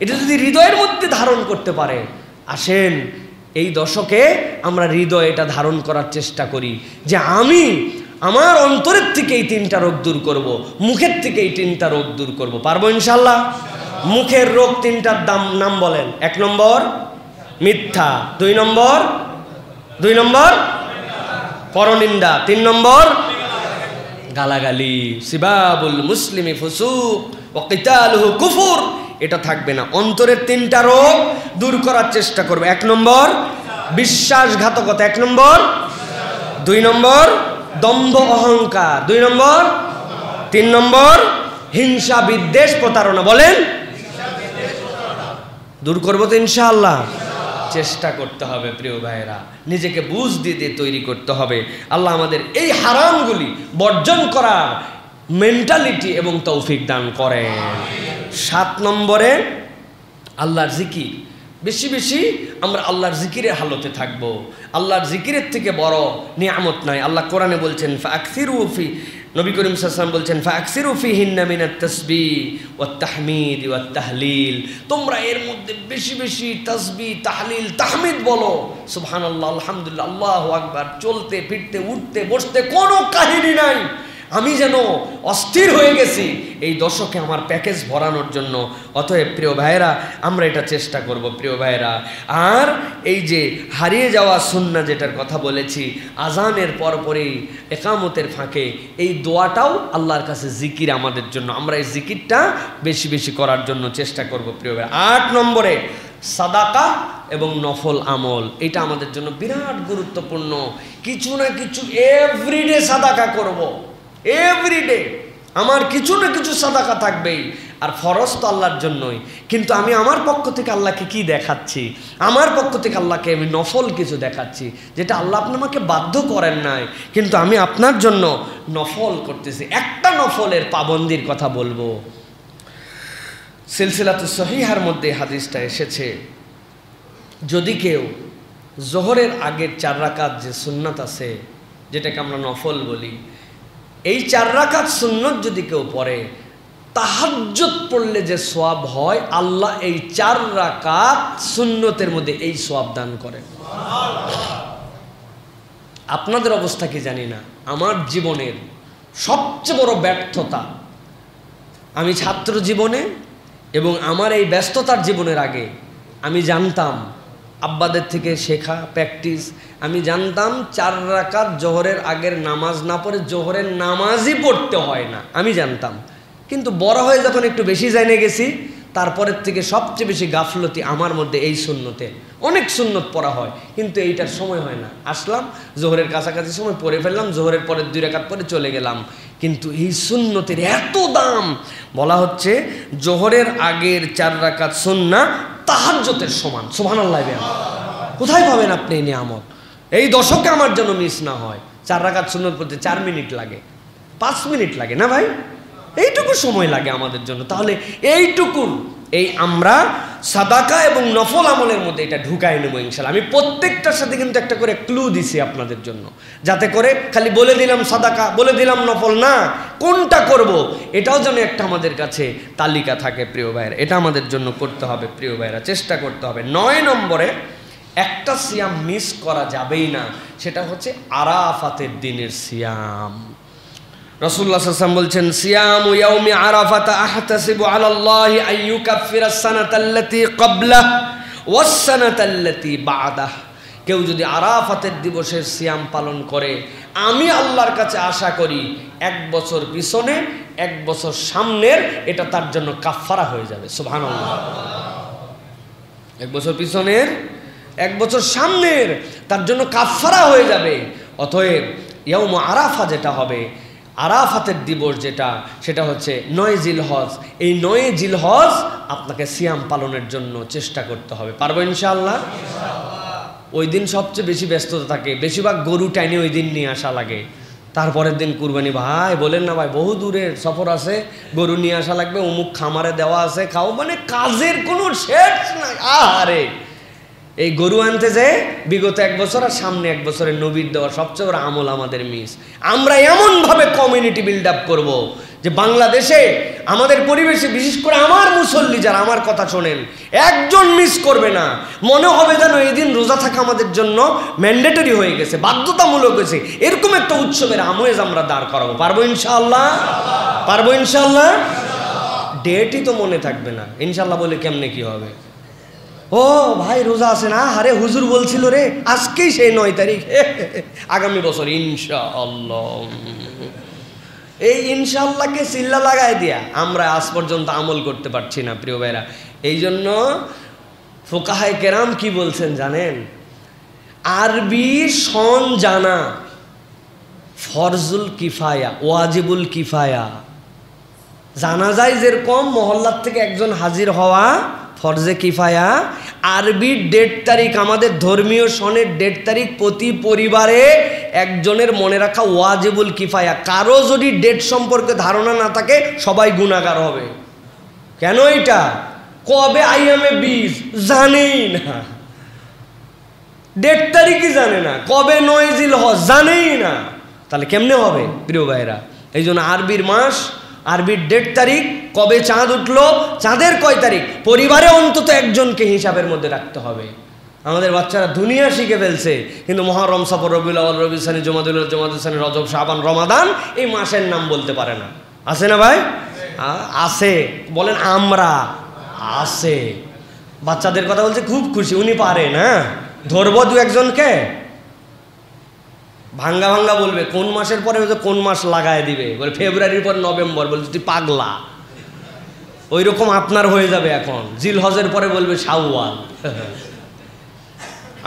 এটা যদি হৃদয়ের মধ্যে ধারণ করতে পারে, আসেন এই দশকে আমরা হৃদয়ে এটা ধারণ করার চেষ্টা করি যে আমি আমার অন্তরের থেকে এই 3টা রোগ দূর করব, মুখের থেকে এই 3টা রোগ দূর করব। পারবো ইনশাল্লাহ? মুখের রোগ 3টার নাম বলেন। 1 নম্বর মিথ্যা, 2 নম্বর পরনিন্দা, 3 নম্বর গালাগালি। সিবাবুল মুসলিমি ফুসুক ওয়া কিতালুহু কুফর। এটা থাকবে না। অন্তরের 3টা রোগ দূর করার চেষ্টা করবে। 1 নম্বর বিশ্বাসঘাতকতা, 1 নম্বর, 2 নম্বর দম্ভ অহংকার, 2 নম্বর, 3 নম্বর হিংসা বিদ্বেষ প্রতারণা। বলেন দূর করবো তো ইনশাআল্লাহ? চেষ্টা করতে হবে প্রিয় ভাইয়েরা, নিজেকে বুঝ দিয়ে তৈরি করতে হবে। আল্লাহ আমাদের এই হারামগুলি বর্জন করার মেন্টালিটি এবং তৌফিক দান করেন। 7 নম্বরে আল্লাহর জিকির। বেশি বেশি আমরা আল্লাহর জিকিরের হালতে থাকবো। আল্লাহর জিকিরের থেকে বড় নিয়ামত নাই। আল্লাহ কোরআনে বলছেন ফাকসিরু ফি, নবী করিম সাল্লাল্লাহু আলাইহি ওয়াসাল্লাম বলছেন ফাকসিরু ফিহিন্না মিনাত তাসবিহ ওয়াত তাহমিদ ওয়াত তাহলিল। তোমরা এর মধ্যে বেশি বেশি তাসবিহ, তাহলিল, তাহমিদ বলো। সুবহানাল্লাহ, আলহামদুলিল্লাহ, আল্লাহু আকবার। চলতে ফিরতে উঠতে বসতে কোনো কাহিনী নাই। আমি যেন অস্থির হয়ে গেছি এই দশকে আমার প্যাকেজ ভরানোর জন্য। অতএব প্রিয় ভাইয়েরা, আমরা এটা চেষ্টা করব প্রিয় ভাইয়েরা। আর এই যে হারিয়ে যাওয়া সুন্নাহ যেটার কথা বলেছি, আজানের পরপরই একামতের ফাঁকে এই দোয়াটাও আল্লাহর কাছে জিকির আমাদের জন্য। আমরা এই জিকিরটা বেশি বেশি করার জন্য চেষ্টা করব প্রিয় ভাইয়েরা। 8 নম্বরে সাদাকা এবং নফল আমল। এটা আমাদের জন্য বিরাট গুরুত্বপূর্ণ। কিছু না কিছু এভরিডে সাদাকা করব, এভরিডে আমার কিছু না কিছু সাদাকা থাকবেই। আর ফরজ তো আল্লাহর জন্যই, কিন্তু আমি আমার পক্ষ থেকে আল্লাহকে কি দেখাচ্ছি? আমার পক্ষ থেকে আল্লাহকে আমি নফল কিছু দেখাচ্ছি, যেটা আল্লাহ আপনি আমাকে বাধ্য করেন নাই, কিন্তু আমি আপনার জন্য নফল করতেছি। একটা নফলের পাবন্দির কথা বলবো। সিলসিলাতুস সহিহার মধ্যে হাদিসটা এসেছে, যদি কেউ জোহরের আগের 4 রাকাত যে সুন্নাত আছে, যেটাকে আমরা নফল বলি, এই 4 রাকাত সুন্নত যদি কেউ পড়ে, তাহাজ্জুদ পড়লে যে সওয়াব হয়, আল্লাহ এই 4 রাকাত সুন্নতের মধ্যে এই সওয়াব দান করেন। আপনাদের অবস্থা কি জানি না, আমার জীবনের সবচেয়ে বড় ব্যর্থতা, আমি ছাত্র জীবনে এবং আমার এই ব্যস্ততার জীবনের আগে আমি জানতাম, আব্বাদের থেকে শেখা প্র্যাকটিস, আমি জানতাম 4 রাকাত জোহরের আগের নামাজ না পড়ে জোহরের নামাজই পড়তে হয় না, আমি জানতাম। কিন্তু বড় হয়ে যখন একটু বেশি জেনে গেছি, তারপরের থেকে সবচেয়ে বেশি গাফলতি আমার মধ্যে এই সুন্নতে। অনেক সুন্নত পড়া হয়, কিন্তু এইটার সময় হয় না। আসলাম জোহরের কাছাকাছি সময় পড়ে ফেললাম, জোহরের পরে 2 রাকাত পরে চলে গেলাম। কিন্তু এই সুন্নতের এত দাম, বলা হচ্ছে জোহরের আগের 4 রাকাত সুন্নাহ তাহাজ্জুদের সমান। সুবহানাল্লাহ। কোথায় পাবেন আপনি এই নিয়ামত? এই দশকে আমার জন্য মিস না হয়। 4 রাকাত সুন্নত পড়তে 4 মিনিট লাগে, 5 মিনিট লাগে না ভাই? এইটুকু সময় লাগে আমাদের জন্য। তাহলে এইটুকুর এই আমরা সাদাকা এবং নফল আমলের মধ্যে এটা ঢুকাই নেবো ইনশাআল্লাহ। আমি প্রত্যেকটার সাথে কিন্তু একটা করে ক্লু দিছি আপনাদের জন্য, যাতে করে খালি বলে দিলাম সাদাকা, বলে দিলাম নফল না, কোনটা করব এটাও যেন একটা আমাদের কাছে তালিকা থাকে প্রিয় ভাইয়েরা। এটা আমাদের জন্য করতে হবে প্রিয় ভাইয়েরা, চেষ্টা করতে হবে। 9 নম্বরে একটা সিয়াম মিস করা যাবেই না, সেটা হচ্ছে আরাফাতের দিনের সিয়াম। রাসূলুল্লাহ সাল্লাল্লাহু আলাইহি ওয়াসাল্লাম বলছেন, সিয়ামু ইয়াউমি আরাফাতা আহতাসিবু আলাল্লাহি আন ইউকাফিরাস সানাতাল্লাতী ক্বাবলাহ ওয়াস সানাতাল্লাতী বা'দাহ। কেউ যদি আরাফাতের দিবসের সিয়াম পালন করে, আমি আল্লাহর কাছে আশা করি 1 বছর পিছনে 1 বছর সামনের এটা তার জন্য কাফফারা হয়ে যাবে। সুবহানাল্লাহ। 1 বছর পিছনের 1 বছর সামনের তার জন্য কাফফারা হয়ে যাবে। অতএব ইয়াউম আরাফা যেটা হবে, আরাফাতের দিবস যেটা, সেটা হচ্ছে 9 জিলহজ। এই 9 জিলহজ আপনাকে সিয়াম পালনের জন্য চেষ্টা করতে হবে। পারবো ইনশাআল্লাহ? ওই দিন সবচেয়ে বেশি ব্যস্ততা থাকে, বেশিরভাগ গরু টাইনে ওই দিন নিয়ে আসা লাগে। তারপরের দিন কুরবানি। ভাই বলেন না ভাই, বহু দূরের সফর আছে, গরু নিয়ে আসা লাগবে, অমুক খামারে দেওয়া আছে, খাও, মানে কাজের কোনো শেষ নাই। আরে এই গরু আনতে যে বিগত 1 বছর আর সামনে 1 বছরের নবীর দেওয়া সবচেয়ে বড় আমল আমাদের মিস। আমরা এমনভাবে কমিউনিটি বিল্ড আপ করবো যে বাংলাদেশে আমাদের পরিবেশে, বিশেষ করে আমার মুসল্লি যারা আমার কথা শোনেন, একজন মিস করবে না। মনে হবে যেন এই দিন রোজা থাকা আমাদের জন্য ম্যান্ডেটরি হয়ে গেছে, বাধ্যতামূলক হয়েছে। এরকম একটা উৎসবের আমেজ আমরা দাঁড় করাবো। পারবো ইনশাআল্লাহ? পারবো ইনশাআল্লাহ? ডেটই তো মনে থাকবে না। ইনশাআল্লাহ বলে কেমনে কি হবে? ও ভাই রোজা আছে না, আরে হুজুর বলছিল রে আজকেই সেই 9 তারিখ, আগামী বছর ইনশাআল্লাহ। এই ইনশাআল্লাহকে চিল্লা লাগায় দিয়া আমরা আজ পর্যন্ত আমল করতে পারছি না প্রিয় ভাইরা। এই জন্য ফুকাহায়ে কেরাম কি বলছেন জানেন? আরবি সন জানা ফরজুল কিফায়া, ওয়াজিবুল কিফায়া। জানা যায় যেরকম মহল্লার থেকে একজন হাজির হওয়া ফরজে কিফায়া, আরবির ডেট তারিখ, আমাদের ধর্মীয় সনের ডেট তারিখ প্রতি পরিবারে একজনের মনে রাখা ওয়াজিবুল কিফায়া। কারো যদি ডেট সম্পর্কে ধারণা না থাকে সবাই গুনাহগার হবে। কেন? এটা কবে আইয়ামে 20 জানেই না, ডেট তারিখই জানে না, কবে 9 জিলহজ জানেই না, তাহলে কেমনে হবে প্রিয় ভাইরা? এই জন্য আরবির মাস, আরবির ডেট তারিখ, কবে চাঁদ উঠলো, চাঁদের কয় তারিখ, পরিবারে অন্তত একজনকে হিসাবের মধ্যে রাখতে হবে। আমাদের বাচ্চারা দুনিয়া শিখে ফেলছে, কিন্তু মুহররম, সফর, রবিউল আউয়াল, রবিউল সানি, জমাদুল আউয়াল, জমাদুল সানি, রজব, শাবান, রমাদান এই মাসের নাম বলতে পারে না। আছে না ভাই? আছে। বলেন আমরা আছে। বাচ্চাদের কথা বলছে, খুব খুশি, উনি পারে না। ধরবো 2-1জনকে, ভাঙ্গা ভাঙ্গা বলবে কোন মাসের পরে কোন মাস লাগায় দিবে, বলে ফেব্রুয়ারির পর নভেম্বর, বলছে তুই পাগলা। ওই রকম আপনার হয়ে যাবে এখন। জিলহজের পরে বলবে শাওয়াল।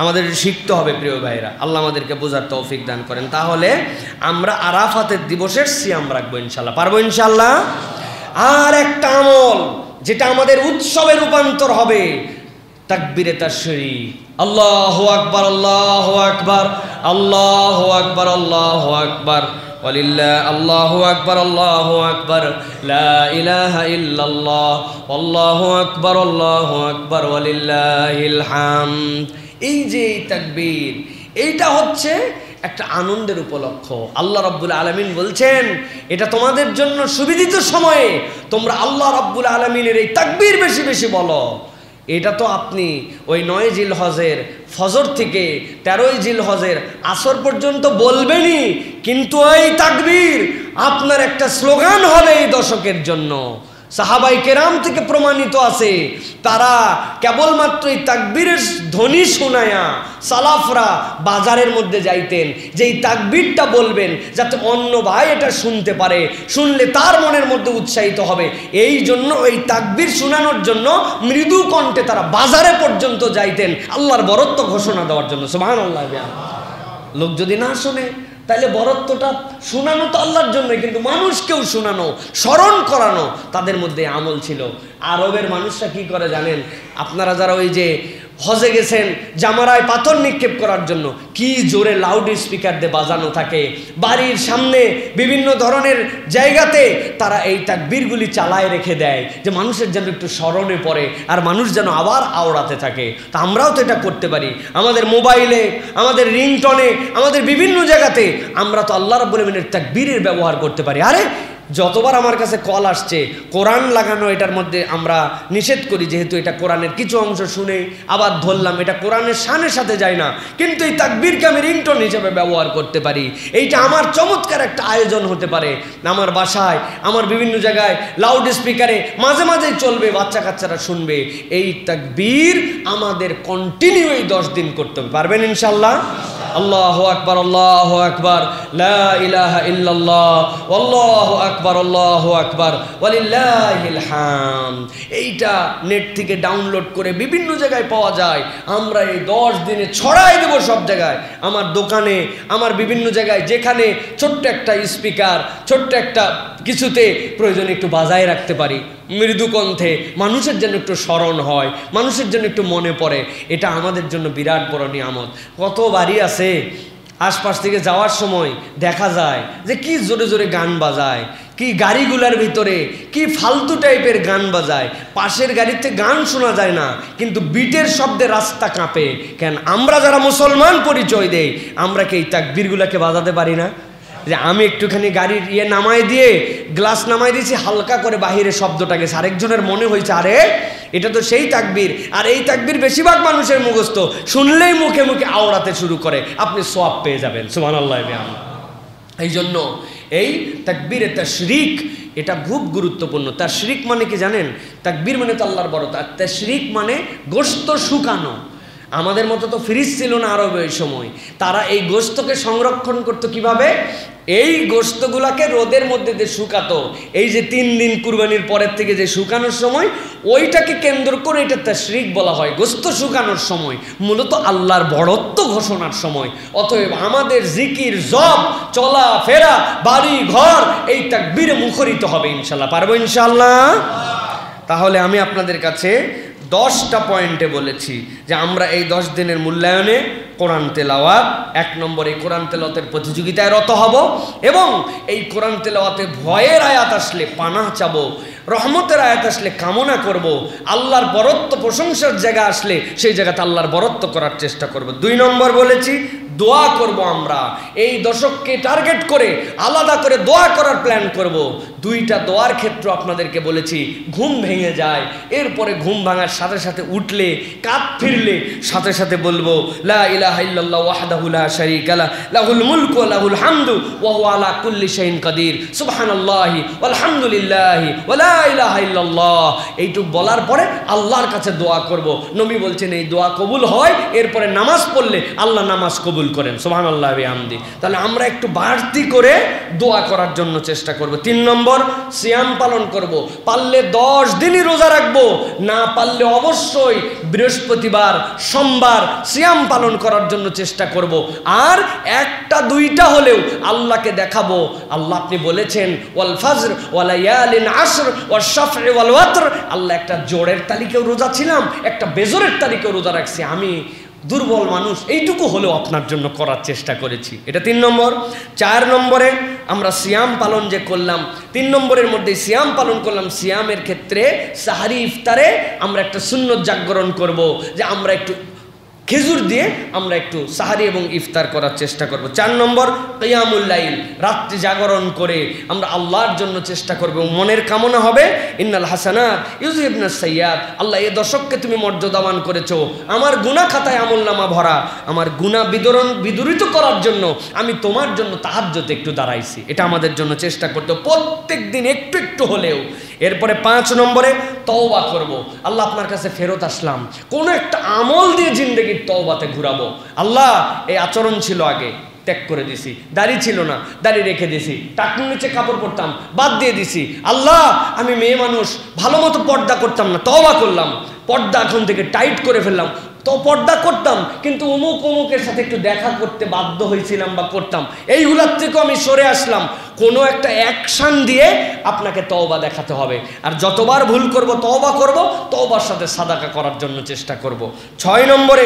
আমাদের শিখতে হবে প্রিয় ভাইরা, আল্লাহ আমাদেরকে বোঝার তৌফিক দান করেন। তাহলে আমরা আরাফাতের দিবসের সিয়াম রাখবো ইনশাল্লাহ। পারবো ইনশাল্লাহ? আর একটা আমল যেটা আমাদের উৎসবে রূপান্তর হবে, তাকবীরে তাশরীক। আল্লাহু আকবার, আল্লাহু আকবার, আল্লাহু আকবার, আল্লাহু আকবার, ওয়ালিল্লাহ, আল্লাহু আকবার, আল্লাহু আকবার, লা ইলাহা ইল্লাল্লাহ, আল্লাহু আকবার, আল্লাহু আকবার, ওয়ালিল্লাহিল হামদ। এই যে তাকবীর, এইটা হচ্ছে একটা আনন্দের উপলক্ষ। আল্লাহ রাব্বুল আলামিন বলছেন, এটা তোমাদের জন্য সুবিদিত সময়ে তোমরা আল্লাহ রাব্বুল আলামিনের এই তাকবীর বেশি বেশি বলো। এটা তো আপনি ওই 9 জিলহজের ফজর থেকে 13 জিলহজের আসর পর্যন্ত বলবেনই, কিন্তু এই তাকবীর আপনার একটা স্লোগান হবে এই দশকের জন্য। সাহাবাই কেরাম থেকে প্রমাণিত আছে, তারা কেবলমাত্র এই তাকবীরের ধ্বনি শোনায়া সালাফরা বাজারের মধ্যে যাইতেন, যে এই তাকবীরটা বলবেন যাতে অন্য ভাই এটা শুনতে পারে, শুনলে তার মনের মধ্যে উৎসাহিত হবে। এই জন্য এই তাকবীর শোনানোর জন্য মৃদু কণ্ঠে তারা বাজারে পর্যন্ত যাইতেন আল্লাহর বরত্ব ঘোষণা দেওয়ার জন্য। সুবহানাল্লাহ। লোক যদি না শোনে তাহলে বরত্বটা শোনানো তো আল্লাহর জন্য, কিন্তু মানুষকেও শোনানো, স্মরণ করানো তাদের মধ্যে আমল ছিল। আরবের মানুষরা কি করে জানেন? আপনারা যারা ওই যে হজে গেছেন, জামারায় পাথর নিক্ষেপ করার জন্য কি জোরে লাউড স্পিকার দিয়ে বাজানো থাকে, বাড়ির সামনে বিভিন্ন ধরনের জায়গাতে তারা এই তাকবীরগুলি চালায় রেখে দেয়, যে মানুষের যেন একটু স্মরণে পড়ে আর মানুষ যেন আবার আওড়াতে থাকে। তা আমরাও তো এটা করতে পারি, আমাদের মোবাইলে, আমাদের রিংটনে, আমাদের বিভিন্ন জায়গাতে আমরা তো আল্লাহ রাব্বুল আলামিনের তাকবীরের ব্যবহার করতে পারি। আরে যতবার আমার কাছে কল আসছে কোরআন লাগানো, এটার মধ্যে আমরা নিষেধ করি, যেহেতু এটা কোরআনের কিছু অংশ শুনে আবার ধরলাম, এটা কোরআনের শানের সাথে যায় না, কিন্তু এই তাকবীরকে আমি রিংটোন হিসেবে ব্যবহার করতে পারি। এইটা আমার চমৎকার একটা আয়োজন হতে পারে। আমার বাসায়, আমার বিভিন্ন জায়গায় লাউড স্পিকারে মাঝে মাঝেই চলবে, বাচ্চা কাচ্চারা শুনবে। এই তাকবীর আমাদের কন্টিনিউ এই 10 দিন করতে হবে। পারবেন ইনশাল্লাহ? আল্লাহু আকবার, আল্লাহু আকবার, লা ইলাহা ইল্লাল্লাহ, আল্লাহু আকবার, আল্লাহু আকবার, ওয়ালিল্লাহিল হামদ। এইটা নেট থেকে ডাউনলোড করে বিভিন্ন জায়গায় পাওয়া যায়। আমরা এই 10 দিনে ছড়াই দেব সব জায়গায়, আমার দোকানে, আমার বিভিন্ন জায়গায়, যেখানে ছোট্ট একটা স্পিকার, ছোট্ট একটা কিছুতে প্রয়োজনে একটু বাজায় রাখতে পারি মৃদু কণ্ঠে, মানুষের জন্য একটু স্মরণ হয়, মানুষের জন্য একটু মনে পড়ে, এটা আমাদের জন্য বিরাট বড় নিয়ামত। কত বাড়ি আছে আশপাশ থেকে যাওয়ার সময় দেখা যায় যে কি জোরে জোরে গান বাজায়, কি গাড়িগুলার ভিতরে কি ফালতু টাইপের গান বাজায়, পাশের গাড়িতে গান শোনা যায় না কিন্তু বিটের শব্দে রাস্তা কাঁপে। কেন? আমরা যারা মুসলমান পরিচয় দেই, আমরা কি এই তাকবীরগুলোকে বাজাতে পারি না? যে আমি একটুখানি গাড়ির নামাই দিয়ে গ্লাস নামাই দিয়েছি, হালকা করে বাহিরের শব্দটা গেছে, আরেকজনের মনে হয়েছে আরে এটা তো সেই তাকবীর। আর এই তাকবীর বেশিরভাগ মানুষের মুখস্থ, শুনলেই মুখে মুখে আওড়াতে শুরু করে, আপনি সওয়াব পেয়ে যাবেন। সুবহানাল্লাহ। এই জন্য এই তাকবীরে তাশরিক এটা খুব গুরুত্বপূর্ণ। তাশরিক মানে কি জানেন? তাকবীর মানে তো আল্লাহর বড়তা, তাশরিক মানে গোশত শুকানো। আমাদের মতো তো ফ্রিজ ছিল না আরবে ওই সময়, তারা এই গোশতকে সংরক্ষণ করতো কিভাবে? এই গোশতগুলাকে রোদের মধ্যে যে শুকাতো, এই যে 3 দিন কুরবানির পরের থেকে যে শুকানোর সময়, ওইটাকে কেন্দ্র করে এটা তাশরিক বলা হয়। গোশত শুকানোর সময় মূলত আল্লাহর বড়ত্ব ঘোষণার সময়। অতএব আমাদের জিকির, জপ, চলা ফেরা, বাড়ি ঘর এই তাকবীরে মুখরিত হবে ইনশাল্লাহ। পারবো ইনশাল্লাহ? তাহলে আমি আপনাদের কাছে 10টা পয়েন্টে বলেছি যে আমরা এই 10 দিনের মূল্যায়নে কোরআন তেলাওয়াত, 1 নম্বরে কোরআন তেলাওয়াতের প্রতিযোগিতায় রত হব এবং এই কোরআন তেলাওয়াতে ভয়ের আয়াত আসলে পানাহ চাবো, রহমতের আয়াত আসলে কামনা করব, আল্লাহর বরত্ব প্রশংসার জায়গা আসলে সেই জায়গাতে আল্লাহর বরত্ব করার চেষ্টা করব। 2 নম্বর বলেছি দোয়া করব। আমরা এই দশককে টার্গেট করে আলাদা করে দোয়া করার প্ল্যান করব। 2টা দোয়ার ক্ষেত্র আপনাদেরকে বলেছি। ঘুম ভেঙে যায়, এরপরে ঘুম ভাঙার সাথে সাথে উঠলে, কাঁধ ফিরলে সাথে সাথে বলবো লা ইলাহা ইল্লাল্লাহ ওয়াহদাহু লা শারীকা লাহু লাহুল মুলকু ওয়া লাহুল হামদু ওয়া হুয়া আলা কুল্লি শাইইন কাদির সুবহানাল্লাহি ওয়ালহামদুলিল্লাহি ওয়া লা ইলাহা ইল্লাল্লাহ। এইটুক বলার পরে আল্লাহর কাছে দোয়া করব। নবী বলছেন এই দোয়া কবুল হয় এরপরে নামাজ পড়লে আল্লাহ নামাজ কবুল করেন। সুবহানাল্লাহি ওয়া বিহামদি। তাহলে আমরা একটু বাড়তি করে দোয়া করার জন্য চেষ্টা করব। 3 নম্বর সিয়াম পালন করব। পারলে 10 দিনই রোজা রাখবো, না পারলে অবশ্যই বৃহস্পতিবার, সোমবার সিয়াম পালন করার জন্য চেষ্টা করব। আর 1টা 2টা হলেও আল্লাহকে দেখাবো। আল্লাহ আপনি বলেছেন ওয়াল ফাজর ওয়া লায়ালিন আশর ওয়াশ শাফঈ ওয়াল ওয়াতর। আল্লাহ একটা জোরের তালিকাও রোজা ছিলাম, একটা বেজরের তালিকাও রোজা রাখছি। আমি দুর্বল মানুষ, এইটুকু হলেও আপনার জন্য করার চেষ্টা করেছি। এটা 3 নম্বর। 4 নম্বরে আমরা সিয়াম পালন যে করলাম, 3 নম্বরের মধ্যে সিয়াম পালন করলাম। সিয়ামের ক্ষেত্রে সাহারি ইফতারে আমরা একটা সুন্নত জাগরণ করব যে আমরা একটু খেজুর দিয়ে আমরা একটু সাহারি এবং ইফতার করার চেষ্টা করব। 4 নম্বর কিয়ামুল লাইল, রাত্রি জাগরণ করে আমরা আল্লাহর জন্য চেষ্টা করব। মনের কামনা হবে ইন্নাল হাসানাত ইউযহিবনাস সাইয়্যাত। আল্লাহ এই দশককে তুমি মর্যাদাবান করেছো, আমার গুনাহ খাতায় আমলনামা ভরা, আমার গুনাহ বিদূরিত করার জন্য আমি তোমার জন্য তাহাজ্জুদে একটু দাঁড়াইছি। এটা আমাদের জন্য চেষ্টা করতে প্রত্যেক দিন একটু একটু হলেও। এরপরে 5 নম্বরে তওবা করব। আল্লাহ আপনার কাছে ফেরত আসলাম, কোনো একটা আমল দিয়ে জিন্দেগির তওবাতে ঘুরাবো। আল্লাহ এই আচরণ ছিল আগে, ত্যাগ করে দিছি, দাড়ি ছিল না, দাড়ি রেখে দিছি, টাকনুর নিচে কাপড় পরতাম, বাদ দিয়ে দিছি। আল্লাহ আমি মেয়ে মানুষ, ভালো মতো পর্দা করতাম না, তওবা করলাম, পর্দা এখন থেকে টাইট করে ফেললাম। তো পর্দা করতাম কিন্তু অমুকের সাথে একটু দেখা করতে বাধ্য হয়েছিলাম বা করতাম, এইগুলার থেকেও আমি সরে আসলাম। কোনো একটা অ্যাকশান দিয়ে আপনাকে তওবা দেখাতে হবে। আর যতবার ভুল করব তওবা করব, তওবার সাথে সাদাকা করার জন্য চেষ্টা করব। 6 নম্বরে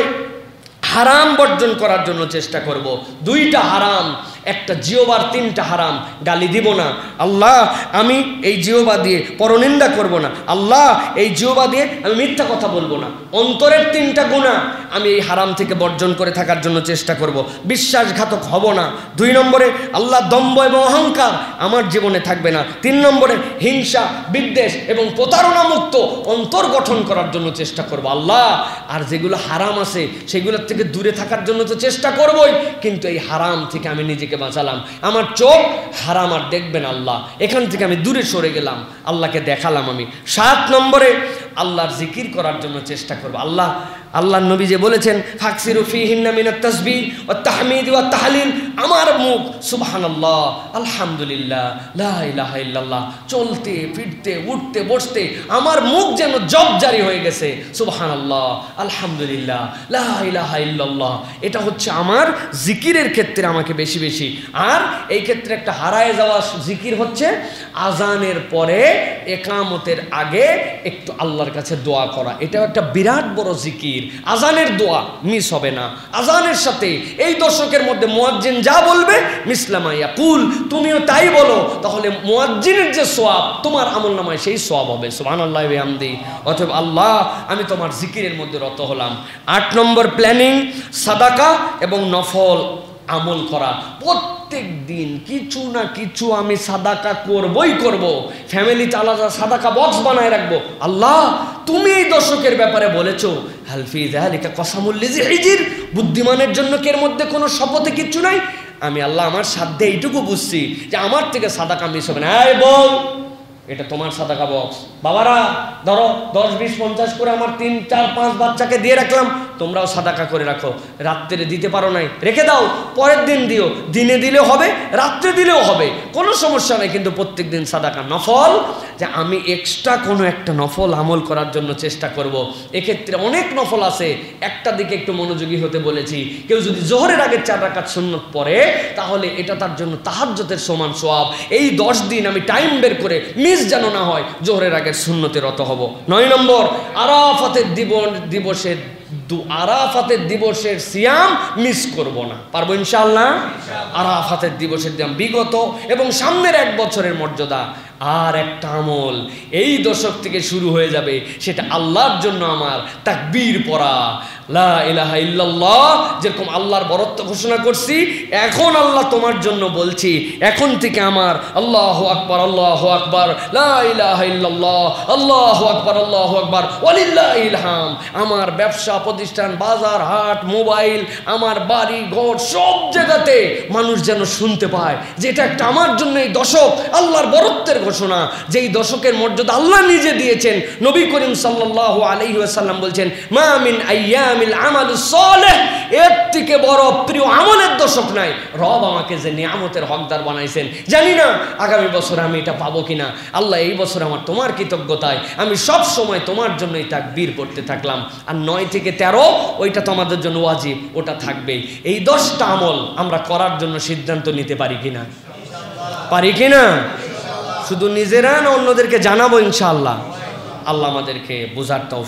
হারাম বর্জন করার জন্য চেষ্টা করব। 2টা হারাম, একটা জিহ্বার, 3টা হারাম। গালি দিব না আল্লাহ, আমি এই জিহ্বা দিয়ে পরনিন্দা করব না আল্লাহ, এই জিহ্বা দিয়ে আমি মিথ্যা কথা বলবো না। অন্তরের 3টা গুনাহ আমি এই হারাম থেকে বর্জন করে থাকার জন্য চেষ্টা করব। বিশ্বাসঘাতক হব না। 2 নম্বরে আল্লাহ দম্ভ এবং অহংকার আমার জীবনে থাকবে না। 3 নম্বরে হিংসা, বিদ্বেষ এবং প্রতারণা মুক্ত অন্তর গঠন করার জন্য চেষ্টা করব আল্লাহ। আর যেগুলো হারাম আছে সেগুলোর থেকে দূরে থাকার জন্য তো চেষ্টা করবই, কিন্তু এই হারাম থেকে আমি নিজেকে বাঁচালাম। আমার চোখ হারাম আর দেখবেন আল্লাহ, এখান থেকে আমি দূরে সরে গেলাম, আল্লাহকে দেখালাম আমি। 7 নম্বরে আল্লাহর জিকির করার জন্য চেষ্টা করব। আল্লাহ আল্লাহর নবী যে বলেছেন ফাকসিরু ফিহিন্না মিনাত তাসবিহ ওয়াত তাহমিদ ওয়াত তাহলিল, আমার মুখ সুবহানাল্লাহ, আলহামদুলিল্লাহ, লা ইলাহা ইল্লাল্লাহ, চলতে ফিরতে উঠতে বসতে আমার মুখ যেন জপ জারি হয়ে গেছে। সুবহানাল্লাহ, আলহামদুলিল্লাহ, লা ইলাহা ইল্লাল্লাহ। এটা হচ্ছে আমার জিকিরের ক্ষেত্রে আমাকে বেশি বেশি। আর এই ক্ষেত্রে একটা হারায় যাওয়া জিকির হচ্ছে আজানের পরে একামতের আগে একটু আল্লাহর কাছে দোয়া করা। এটাও একটা বিরাট বড় জিকির। আজানের দোয়া মিস হবে না। আজানের সাথে এই দশকের মধ্যে মুয়াজ্জিন যা বলবে মিসলামা ইয়াকুল, তুমিও তাই বলো, তাহলে মুয়াজ্জিনের যে সওয়াব তোমার আমলনামায় সেই সওয়াব হবে। সুবহানাল্লাহি ওয়া বিহামদিহি। অতএব আল্লাহ, আমি তোমার জিকিরের মধ্যে রত হলাম। 8 নম্বর প্ল্যানিং, সাদাকা এবং নফল আমল করা। প্রত্যেক দিন কিছু না কিছু আমি সাদাকা করবই করব। ফ্যামিলিতে আলাদা সাদাকা বক্স বানায় রাখবো। আল্লাহ, তুমি এই দশকের ব্যাপারে বলেছো হাল ফি যালিকা কসামুল লিজি হিজির, বুদ্ধিমানের জন্য কি এর মধ্যে কোনো শপথে কিচ্ছু নাই? আমি আল্লাহ আমার সাধ্যে এইটুকু বুঝছি যে আমার থেকে সাদাকা মিস হবে না। এই বল, এটা তোমার সাদাকা বক্স। বাবারা ধরো 10, 20, 50 করে আমার 3, 4, 5 বাচ্চাকে দিয়ে রাখলাম, তোমরাও সাদাকা করে রাখো। রাত্রে দিতে পারো নাই, রেখে দাও, পরের দিন দিও। দিনে দিলেও হবে, রাত্রে দিলেও হবে, কোনো সমস্যা নেই। কিন্তু প্রত্যেক দিন সাদাকা। নফল, যে আমি এক্সট্রা কোনো একটা নফল আমল করার জন্য চেষ্টা করব। এক্ষেত্রে অনেক নফল আছে, একটা দিকে একটু মনোযোগী হতে বলেছি। কেউ যদি জোহরের আগে 4 রাকাত সুন্নত পড়ে, তাহলে এটা তার জন্য তাহাজ্জুদের সমান সওয়াব। এই 10 দিন আমি টাইম বের করে মিস যেন না হয়, জোহরের আগের সুন্নতে রত হব। 9 নম্বর, আরাফাতের দিবসের সিয়াম মিস করব না। পারবো ইনশাআল্লাহ? আরাফাতের দিবসের দিন বিগত এবং সামনের 1 বছরের মর্যাদা। আর একটা আমল এই দশক থেকে শুরু হয়ে যাবে, সেটা আল্লাহর জন্য আমার তাকবীর পড়া, লা ইলাহা ইল্লাল্লাহ। যেরকম আল্লাহর বরত্ব ঘোষণা করছি, এখন আল্লাহ তোমার জন্য বলছি, এখন থেকে আমার আল্লাহু আকবার, আল্লাহু আকবার, লা ইলাহা ইল্লাল্লাহ, আল্লাহু আকবার, আল্লাহু আকবার, ওয়ালিল্লাহিল হামদ। আমার ব্যবসা প্রতিষ্ঠান, বাজার হাট, মোবাইল, আমার বাড়ি ঘর, সব জায়গাতে মানুষ যেন শুনতে পায় যে এটা একটা আমার জন্য এই দশক আল্লাহর বরত্বের ঘোষণা। যেই দশকের মর্যাদা আল্লাহ নিজে দিয়েছেন। নবী করিম সাল্লাল্লাহু আলাইহি ওয়াসাল্লাম বলছেন, মা মিন আইয়ামিল আমালুস সালেহ, এর থেকে বড় প্রিয় আমলের দশক নাই। রব আমাকে যে নিয়ামতের হকদার বানাইছেন, জানি না আগামী বছর আমি এটা পাবো কিনা। আল্লাহ, এই বছর আমার তোমার কৃতজ্ঞতায় আমি সব সময় তোমার জন্যই তাকবীর পড়তে থাকলাম। আর 9 থেকে 13 ওইটা তো আমাদের জন্য ওয়াজিব, ওটা থাকবেই। এই 10টা আমল আমরা করার জন্য সিদ্ধান্ত নিতে পারি কিনা? পারি কিনা? শুধু নিজেরা না অন্যদেরকে জানাবো ইনশাআল্লাহ। আল্লাহ আমাদেরকে বোঝার তৌফিক